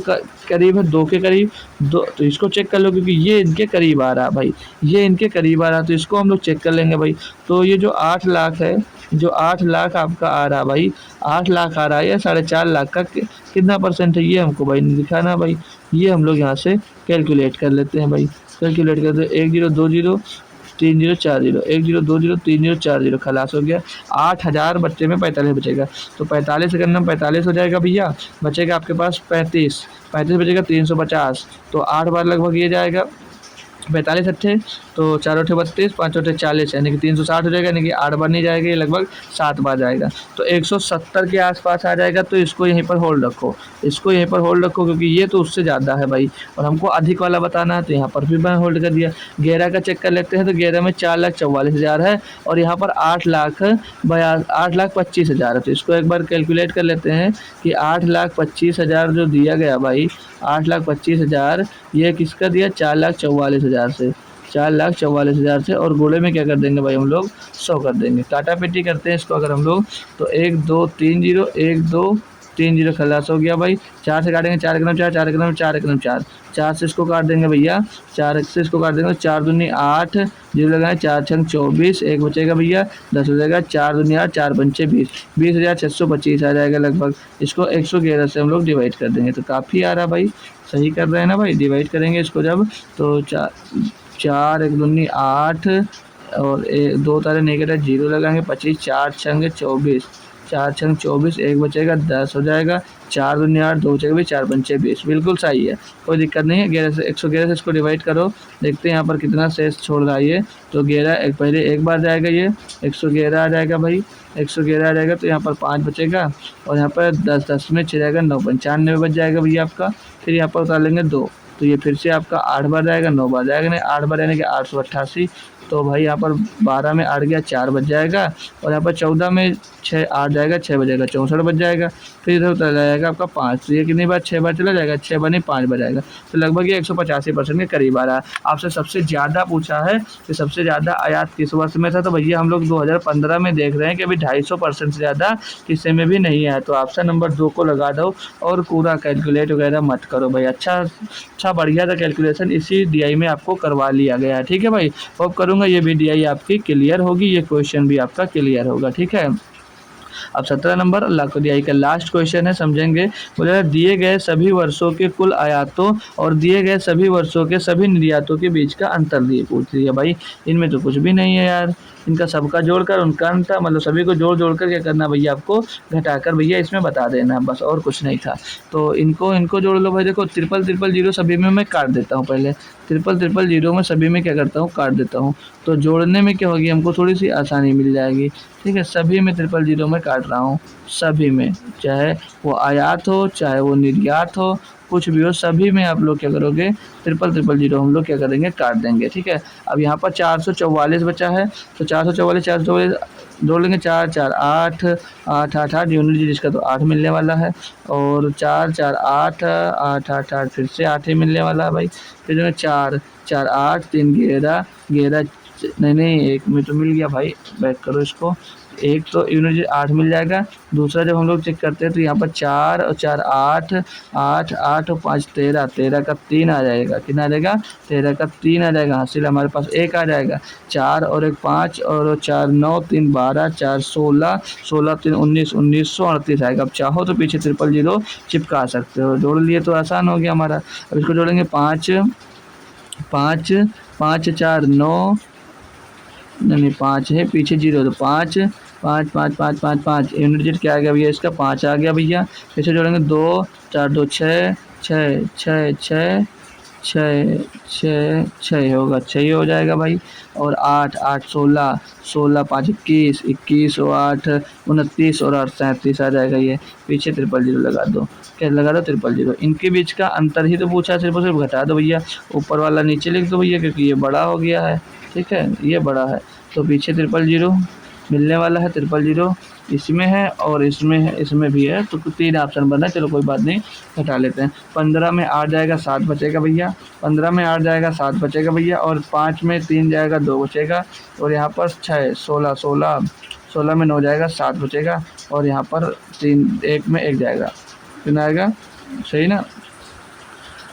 करीब है, 2 के करीब। दो तो इसको चेक कर लो, क्योंकि ये इनके करीब आ रहा है भाई, ये इनके करीब आ रहा है, तो इसको हम लोग चेक कर लेंगे भाई। तो ये जो 8 लाख है, जो 8 लाख आपका आ रहा है भाई, 8 लाख आ रहा है, या 4.5 लाख का कितना परसेंट है, ये हमको भाई दिखाना भाई। ये हम लोग यहाँ से कैलकुलेट कर लेते हैं भाई, कैलकुलेट करते हैं। 1 0 2 0 3 0 4 0, 1 0 2 0 3 0 4 0, खलास हो गया। 8,000 बच्चे में 45 बचेगा, तो 45 से करना 45 हो जाएगा भैया, बचेगा आपके पास 35 बचेगा 350। तो 8 बार लगभग ये जाएगा, 45 अट्ठे, तो 4 अट्ठे 32, 5 अट्ठे 40, यानी कि 360 हो जाएगा, यानी कि 8 बार नहीं जाएगा, ये लगभग 7 बार जाएगा। तो 170 के आसपास आ जाएगा। तो इसको यहीं पर होल्ड रखो, इसको यहीं पर होल्ड रखो, क्योंकि ये तो उससे ज़्यादा है भाई, और हमको अधिक वाला बताना है, तो यहाँ पर भी मैं होल्ड कर दिया। 11 का चेक कर लेते हैं। तो 11 में 4,44,000 है, और यहाँ पर 8,25,000 है। तो इसको एक बार कैलकुलेट कर लेते हैं कि 8,25,000 जो दिया गया भाई, 8,25,000 ये किसका दिया, 4,44,000 से, 4,44,000 से, और गोले में क्या कर देंगे भाई हम लोग, 100 कर देंगे। काटा पेटी करते हैं इसको अगर हम लोग, तो 1 2 3 0, 1 2 3 0, खलास हो गया भाई। 4 से काटेंगे, 4 एकम 4, 4 एकम 4, एकम 4, 4 से इसको काट देंगे भैया, 4 से इसको काट देंगे, 4 दूनी 8, 0 लगाए, 4 छंग 24, 1 बचेगा भैया, 10 हो जाएगा, 4 दूनी 8, 4 पंचे 20, 20,625 आ जाएगा लगभग। इसको 111 से हम लोग डिवाइड कर देंगे, तो काफ़ी आ रहा भाई, सही कर रहे हैं ना भाई। डिवाइड करेंगे इसको जब, तो 4 1 दूनी 8, और 2 तारे नेगेटिव 0 लगाएंगे, 25, 4 छंग 24, 4 छंग 24, 1 बचेगा, 10 हो जाएगा, 4 दूनी 8, 2 बचेगा भाई, 4 पंचे 20, बिल्कुल सही है, कोई दिक्कत नहीं है। 11 से 111 से इसको डिवाइड करो, देखते हैं यहाँ पर कितना शेष छोड़ रहा है ये। तो 11 पहले एक बार जाएगा, ये 111 आ जाएगा भाई, 111 आ जाएगा, तो यहाँ पर 5 बचेगा, और यहाँ पर 10 10 में 6 जाएगा, 9 95 बच जाएगा भैया आपका। फिर यहाँ पर उतार लेंगे 2, तो ये फिर से आपका 8 बार जाएगा, 9 बार जाएगा, नहीं 8 बार यानी कि 888। तो भाई यहाँ पर 12 में 8 गया, 4 बच जाएगा, और यहाँ पर 14 में 6 8 जाएगा, 6 बचेगा, 64 बच जाएगा। फिर इधर उतर जाएगा आपका 5, तो ये कितनी बार, 6 बार चला जाएगा, 6 बार नहीं 5 बार जाएगा। तो लगभग ये 185% के करीब आ रहा है। आपसे सबसे ज़्यादा पूछा है कि सबसे ज़्यादा आयात किस वर्ष में था, तो भैया हम लोग 2015 में देख रहे हैं कि अभी 250% से ज़्यादा किसी में भी नहीं है। तो ऑप्शन नंबर 2 को लगा दो, और पूरा कैलकुलेट वगैरह मत करो भाई। अच्छा बढ़िया था कैलकुलेशन, इसी DI में आपको करवा लिया गया है। ठीक है भाई, होप करूँगा ये भी DI आपकी क्लियर होगी, ये क्वेश्चन भी आपका क्लियर होगा। ठीक है, अब 17 नंबर अल्लाह को DI का लास्ट क्वेश्चन है, समझेंगे। बोले दिए गए सभी वर्षों के कुल आयातों और दिए गए सभी वर्षों के सभी निर्यातों के बीच का अंतर दिए पूछ दिया भाई, इनमें तो कुछ भी नहीं है यार। इनका सबका जोड़कर उनका अंत था, मतलब सभी को जोड़ कर क्या करना भैया आपको घटाकर भैया इसमें बता देना, बस और कुछ नहीं था। तो इनको इनको जोड़ लो भाई। देखो ट्रिपल ट्रिपल जीरो सभी में मैं काट देता हूँ पहले, ट्रिपल ट्रिपल जीरो में सभी में क्या करता हूँ काट देता हूँ, तो जोड़ने में क्या होगी हमको थोड़ी सी आसानी मिल जाएगी। ठीक है, सभी में ट्रिपल जीरो में काट रहा हूँ, सभी में, चाहे वो आयात हो चाहे वो निर्यात हो, कुछ भी हो, सभी में आप लोग क्या करोगे ट्रिपल ट्रिपल जीरो हम लोग क्या करेंगे काट देंगे। ठीक है, अब यहाँ पर 444 बचा है, तो 444 444 जोड़ लेंगे, 4 4 8 8 8 8 यूनिट जिसका तो 8 मिलने वाला है, और 4 4 8 8 8 8 फिर से 8 ही मिलने वाला है भाई। फिर जो है 4 4 8 3 11 11 नहीं नहीं एक में तो मिल गया भाई, बैक करो इसको, एक तो यूनिट 8 मिल जाएगा। दूसरा जब हम लोग चेक करते हैं तो यहाँ पर 4 और 4 8 8 8 और 5 13 13 का 3 आ जाएगा, कितना आ जाएगा 13 का 3 आ जाएगा, हासिल हमारे पास 1 आ जाएगा, 4 और 1 5 और 4 9 3 12 4 16 16 3 19 1938 आएगा। अब चाहो तो पीछे ट्रिपल जीरो चिपका सकते हो, जोड़ लिए तो आसान हो गया हमारा। अब इसको जोड़ेंगे 5 5 5 4 9 नहीं 5 है पीछे जीरो, तो 5 5 5 5 5 5 यूनिट डिजिट क्या आ गया भैया इसका 5 आ गया भैया। फिर से जोड़ेंगे 2 4 2 6 6 6 6 6 6 6 होगा, 6 हो जाएगा भाई। और 8 8 16 16 5 21 21 और 8 29 और 8 37 आ जाएगा ये। पीछे ट्रिपल जीरो लगा दो, क्या लगा दो ट्रिपल जीरो। इनके बीच का अंतर ही तो पूछा, सिर्फ और सिर्फ घटा दो भैया, ऊपर वाला नीचे लिख दो भैया क्योंकि ये बड़ा हो गया है। ठीक है, ये बड़ा है, तो पीछे ट्रिपल जीरो मिलने वाला है, ट्रिपल जीरो इसमें है और इसमें है, इसमें भी है, तो 3 ऑप्शन बना। चलो कोई बात नहीं, हटा लेते हैं। 15 में 8 जाएगा 7 बचेगा भैया, 15 में 8 जाएगा 7 बचेगा भैया, और 5 में 3 जाएगा 2 बचेगा, और यहाँ पर 6 16 16 16 में 9 जाएगा 7 बचेगा, और यहाँ पर 3 1 में 1 जाएगा, कितना आएगा सही ना,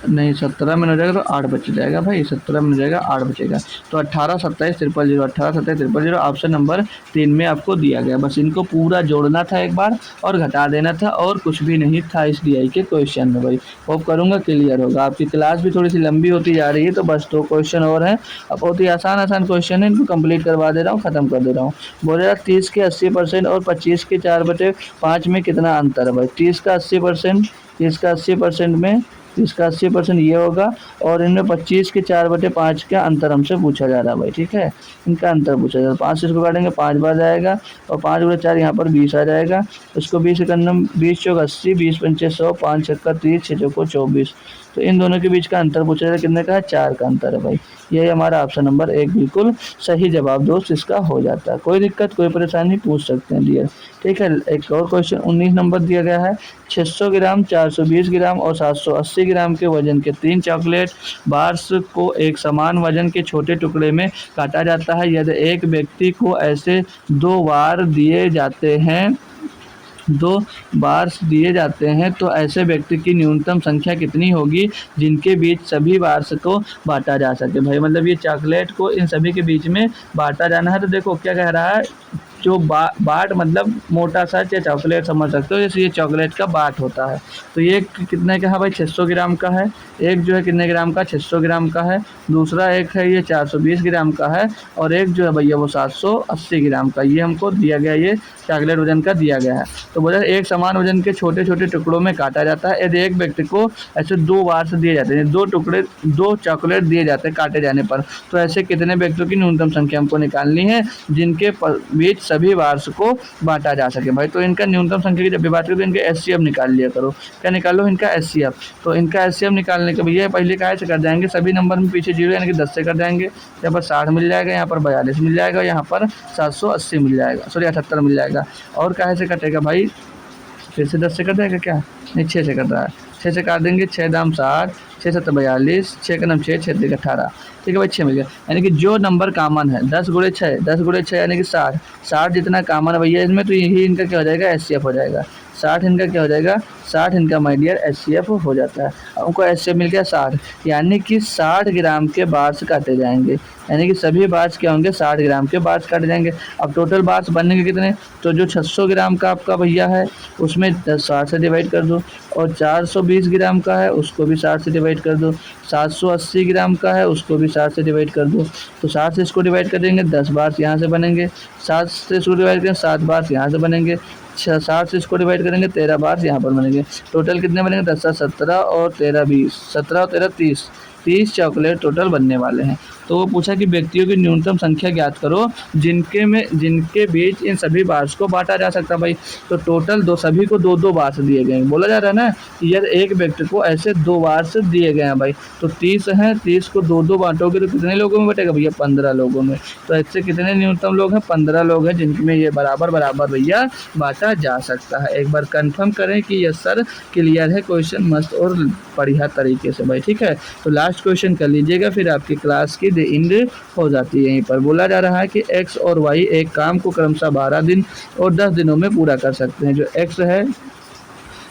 नहीं 17 में हो जाएगा तो 8 बच जाएगा भाई, 17 में हो जाएगा 8 बचेगा। तो 18 27 triple zero 18 27 triple zero option number 3 में आपको दिया गया। बस इनको पूरा जोड़ना था एक बार और घटा देना था, और कुछ भी नहीं था इस DI के क्वेश्चन में भाई। होप करूँगा क्लियर होगा। आपकी क्लास भी थोड़ी सी लंबी होती जा रही है, तो बस 2 क्वेश्चन और हैं, अब बहुत ही आसान क्वेश्चन है, इनको कंप्लीट करवा दे रहा हूँ, ख़त्म कर दे रहा हूँ। बोल रहा 30 के 80% और 25 के 4/5 में कितना अंतर है भाई। 30 का 80%, 30 का 80% में, इसका 80% ये होगा, और इनमें 25 के 4/5 का अंतर हमसे पूछा जा रहा है भाई। ठीक है, इनका अंतर पूछा जा रहा है। 5 से इसको काटेंगे 5 बार जाएगा, और 5 गुणे 4 यहाँ पर 20 आ जाएगा। इसको 20 से करना, 20 चौक 80, 20 पंचे 100, 5 छक्का 30, 6 चौको 24। तो इन दोनों के बीच का अंतर पूछा जा रहा है, कितने का है 4 का अंतर है भाई। यही हमारा ऑप्शन नंबर 1 बिल्कुल सही जवाब दोस्त इसका हो जाता है। कोई दिक्कत कोई परेशानी पूछ सकते हैं डियर। ठीक है, एक और क्वेश्चन 19 नंबर दिया गया है। 600 ग्राम, 420 ग्राम और 780 ग्राम के वजन के 3 चॉकलेट बार्स को एक समान वजन के छोटे टुकड़े में काटा जाता है। यदि एक व्यक्ति को ऐसे 2 बार दिए जाते हैं, 2 बार्स दिए जाते हैं, तो ऐसे व्यक्ति की न्यूनतम संख्या कितनी होगी जिनके बीच सभी बार्स को बांटा जा सके। भाई मतलब ये चॉकलेट को इन सभी के बीच में बांटा जाना है। तो देखो क्या कह रहा है, जो बाट मतलब मोटा सा या चॉकलेट समझ सकते हो, जैसे ये चॉकलेट का बाट होता है। तो ये कितने का है भाई 600 ग्राम का है, एक जो है कितने ग्राम का 600 ग्राम का है, दूसरा एक है ये 420 ग्राम का है, और एक जो है भैया वो 780 ग्राम का। ये हमको दिया गया, ये चॉकलेट वजन का दिया गया है। तो बोला एक समान वजन के छोटे छोटे टुकड़ों में काटा जाता है। यदि एक व्यक्ति को ऐसे 2 बार से दिए जाते हैं, 2 टुकड़े 2 चॉकलेट दिए जाते हैं काटे जाने पर, तो ऐसे कितने व्यक्तियों की न्यूनतम संख्या हमको निकालनी है जिनके बीच सभी बार्स को बांटा जा सके भाई। तो इनका न्यूनतम संख्या की जब भी बात करें तो इनके HCF निकाल लिया करो। क्या निकालो इनका HCF। तो इनका HCF निकालने के भैया पहले कहाँ से कर जाएंगे, सभी नंबर में पीछे 0 यानी कि 10 से कर जाएंगे। यहाँ पर 60 मिल जाएगा, यहाँ पर 42 मिल जाएगा, यहाँ पर 780 मिल जाएगा, सॉरी 78 मिल जाएगा। और कहाँ से कटेगा भाई, फिर से 10 से कट जाएगा क्या, नहीं 6 से कट रहा है, 6 से काट देंगे, 6 दाम 60, 6 7 42, 6 का नाम 6, 6 3 18। ठीक है भाई 6 मिल गया। यानी कि जो नंबर कॉमन है 10 गुणे 6, 10 गुणे 6 यानी कि 60, 60 जितना कॉमन है भैया इसमें, तो यही इनका क्या हो जाएगा HCF हो जाएगा। 60 इनका क्या हो जाएगा 60 इनका माय डियर HCF हो जाता है। हमको HCF मिल गया 60, यानी कि 60 ग्राम के बार्स काटे जाएंगे, यानी कि सभी बार्स क्या होंगे 60 ग्राम के बार्स काटे जाएंगे। अब टोटल बार्स बनेंगे कितने, तो जो 600 ग्राम का आपका भैया है उसमें 60 से डिवाइड कर दो, और 420 ग्राम का है उसको भी 60 से डिवाइड कर दो, 780 ग्राम का है उसको भी 60 से डिवाइड कर दो। तो 60 से इसको डिवाइड कर देंगे 10 बार्स यहाँ से बनेंगे, 7 से इसको डिवाइड करेंगे 7 बार्स यहाँ से बनेंगे, 60 से इसको डिवाइड करेंगे 13 बार्स यहाँ पर बनेंगे। टोटल कितने बनेंगे 10 17 और 13 20, 17 और 13 30 चॉकलेट टोटल बनने वाले हैं। तो वो पूछा कि व्यक्तियों की न्यूनतम संख्या ज्ञात करो जिनके बीच इन सभी बार्स को बांटा जा सकता है भाई। तो टोटल सभी को 2-2 बार्स दिए गए हैं, बोला जा रहा है ना कि यार एक व्यक्ति को ऐसे 2 बार्स दिए गए हैं भाई। तो 30 हैं, 30 को 2-2 बांटोगे तो कितने लोगों में बटेगा भैया, 15 लोगों में। तो ऐसे कितने न्यूनतम लोग हैं, 15 लोग हैं जिनमें ये बराबर बराबर भैया बांटा जा सकता है। एक बार कंफर्म करें कि यस सर क्लियर है क्वेश्चन, मस्त और बढ़िया तरीके से भाई, ठीक है। तो लास्ट क्वेश्चन कर लीजिएगा, फिर आपकी क्लास की एंड हो जाती है। यहीं पर बोला जा रहा है कि x और y एक काम को क्रमशः 12 दिन और 10 दिनों में पूरा कर सकते हैं। जो x है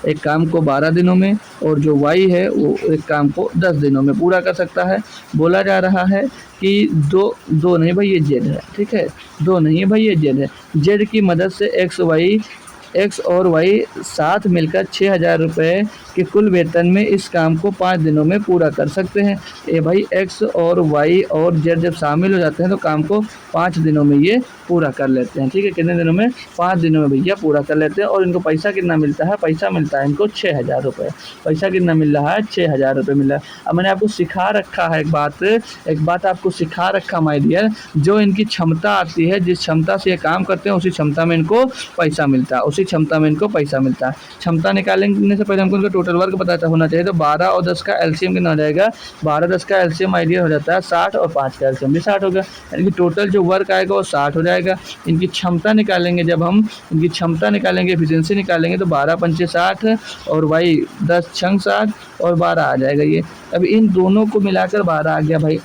एक काम को 12 दिनों में, और जो y है वो एक काम को 10 दिनों में पूरा कर सकता है। बोला जा रहा है कि दो नहीं भाई, ये z है, ठीक है, 2 नहीं है भाई, ये z है। z की मदद से x और y साथ मिलकर 6,000 रुपये के कुल वेतन में इस काम को 5 दिनों में पूरा कर सकते हैं। ये भाई x और y और z जब शामिल हो जाते हैं तो काम को 5 दिनों में ये पूरा कर लेते हैं, ठीक है। कितने दिनों में, 5 दिनों में भैया पूरा कर लेते हैं। और इनको पैसा कितना मिलता है, पैसा मिलता है इनको 6,000 रुपये। पैसा कितना मिल रहा है, 6,000 रुपये मिल रहा है। अब मैंने आपको सिखा रखा है एक बात आपको सिखा रखा माय डियर, जो इनकी क्षमता आती है, जिस क्षमता से ये काम करते हैं उसी क्षमता में इनको पैसा मिलता है, उसी क्षमता में इनको पैसा मिलता है। क्षमता निकालने से पहले हमको इनका टोटल वर्क पता होना चाहिए। तो 12 और 10 का एलसीएम कितना हो जाएगा, 12-10 का एलसीएम आइडिया हो जाता है 60, और 5 का एलसीएम भी 60 होगा, यानी कि टोटल जो वर्क आएगा वो 60 हो जाएगा। इनकी क्षमता निकालेंगे, जब हम इनकी क्षमता निकालेंगे, एफिशिएंसी निकालेंगे, तो 12 पंचे 60 और y 10 छंग 60 और 12 आ जाएगा ये। अब इन दोनों को मिलाकर 12 आ गया भाई।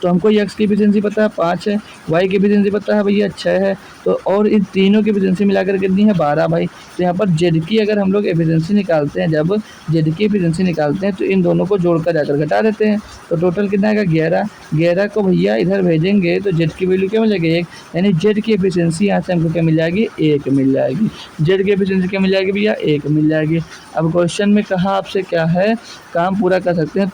तो हमको x की एफिशिएंसी पता है 5 है, y की एफिशिएंसी पता है भैया 6 है, तो और इन तीनों की एफिशिएंसी मिलाकर कितनी है 12 भाई। तो यहाँ पर z की अगर हम लोग एफिशिएंसी निकालते हैं, जब z की एफिशिएंसी निकालते हैं तो इन दोनों को जोड़कर जाकर घटा देते हैं, तो टोटल कितना आएगा 11। 11 को भैया इधर भेजेंगे तो z की वैल्यू क्या मिल जाएगी 1, यानी z की एफिशिएंसी यहाँ से हमको क्या मिल जाएगी 1 मिल जाएगी। z की एफिशिएंसी क्या मिल जाएगी भैया 1 मिल जाएगी। अब क्वेश्चन में कहा आपसे क्या है, काम पूरा कर सकते हैं,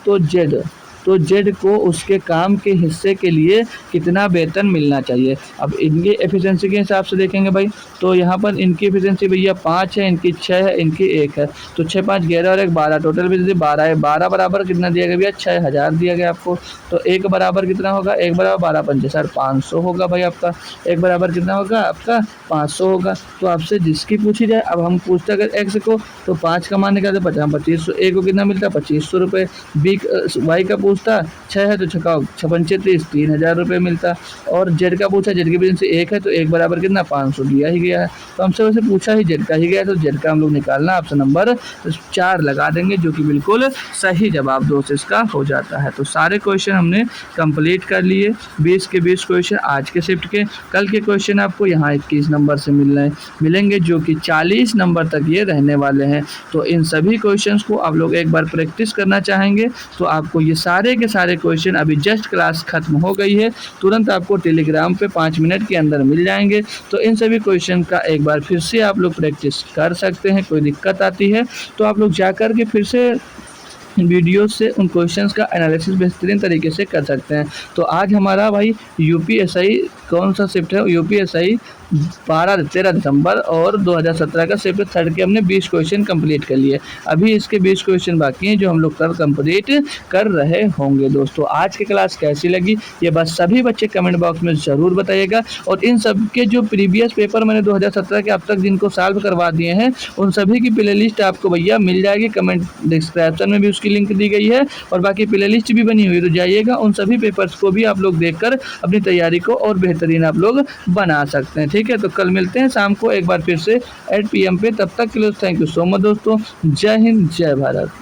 तो Z को उसके काम के हिस्से के लिए कितना वेतन मिलना चाहिए। अब इनकी एफिशिएंसी के हिसाब से देखेंगे भाई, तो यहाँ पर इनकी एफिशिएंसी भैया 5 है, इनकी 6 है, इनकी 1 है, तो 6 5 11 और 1 12, टोटल एफिशिएंसी 12 है। 12 बराबर कितना दिया गया भैया 6,000 दिया गया आपको। तो 1 बराबर कितना होगा, 1 बराबर 12 पंचे 500 होगा भाई आपका। 1 बराबर कितना होगा आपका 500 होगा। तो आपसे जिसकी पूछी जाए, अब हम पूछते अगर x को, तो 5 का मान निकालते 2500, a को कितना मिलता है 2500 रुपये, y का पूछता 6 है तो 6 पंचे 30, 3,000 रुपये मिलता। और जेड का पूछा, जेड की एफिशिएंसी 1 है तो 1 बराबर कितना 500 दिया ही गया है। तो हमसे वैसे पूछा ही जेड का ही गया, तो जेड का हम लोग निकालना ऑप्शन नंबर 4 लगा देंगे, जो कि बिल्कुल सही जवाब दोस्त इसका हो जाता है। तो सारे क्वेश्चन हमने कंप्लीट कर लिए, 20 के 20 क्वेश्चन आज के शिफ्ट के। कल के क्वेश्चन आपको यहाँ 21 नंबर से मिलेंगे, जो कि 40 नंबर तक ये रहने वाले हैं। तो इन सभी क्वेश्चंस को आप लोग एक बार प्रैक्टिस करना चाहेंगे तो आपको ये सारे के सारे क्वेश्चन, अभी जस्ट क्लास खत्म हो गई है, तुरंत आपको टेलीग्राम पे 5 मिनट के अंदर मिल जाएंगे। तो इन सभी क्वेश्चन का एक बार फिर से आप लोग प्रैक्टिस कर सकते हैं। कोई दिक्कत आती है तो आप लोग जाकर के फिर से वीडियो से उन क्वेश्चंस का एनालिसिस बेहतरीन तरीके से कर सकते हैं। तो आज हमारा भाई यूपीएसआई कौन सा शिफ्ट है, यूपीएसआई 13 दिसंबर और 2017 का शिफ्ट 3 के हमने 20 क्वेश्चन कंप्लीट कर लिए। अभी इसके 20 क्वेश्चन बाकी हैं जो हम लोग कल कंप्लीट कर रहे होंगे। दोस्तों आज की क्लास कैसी लगी ये बस सभी बच्चे कमेंट बॉक्स में ज़रूर बताइएगा। और इन सब के जो प्रीवियस पेपर मैंने 2017 के अब तक जिनको सॉल्व करवा दिए हैं उन सभी की प्ले लिस्ट आपको भैया मिल जाएगी, कमेंट डिस्क्रिप्शन में भी उसकी लिंक दी गई है और बाकी प्ले लिस्ट भी बनी हुई, तो जाइएगा उन सभी पेपर्स को भी आप लोग देखकर अपनी तैयारी को और बेहतरीन आप लोग बना सकते हैं। ठीक है, तो कल मिलते हैं शाम को एक बार फिर से 8 PM पे। तब तक के लिए थैंक यू सो मच दोस्तों। जय हिंद, जय भारत।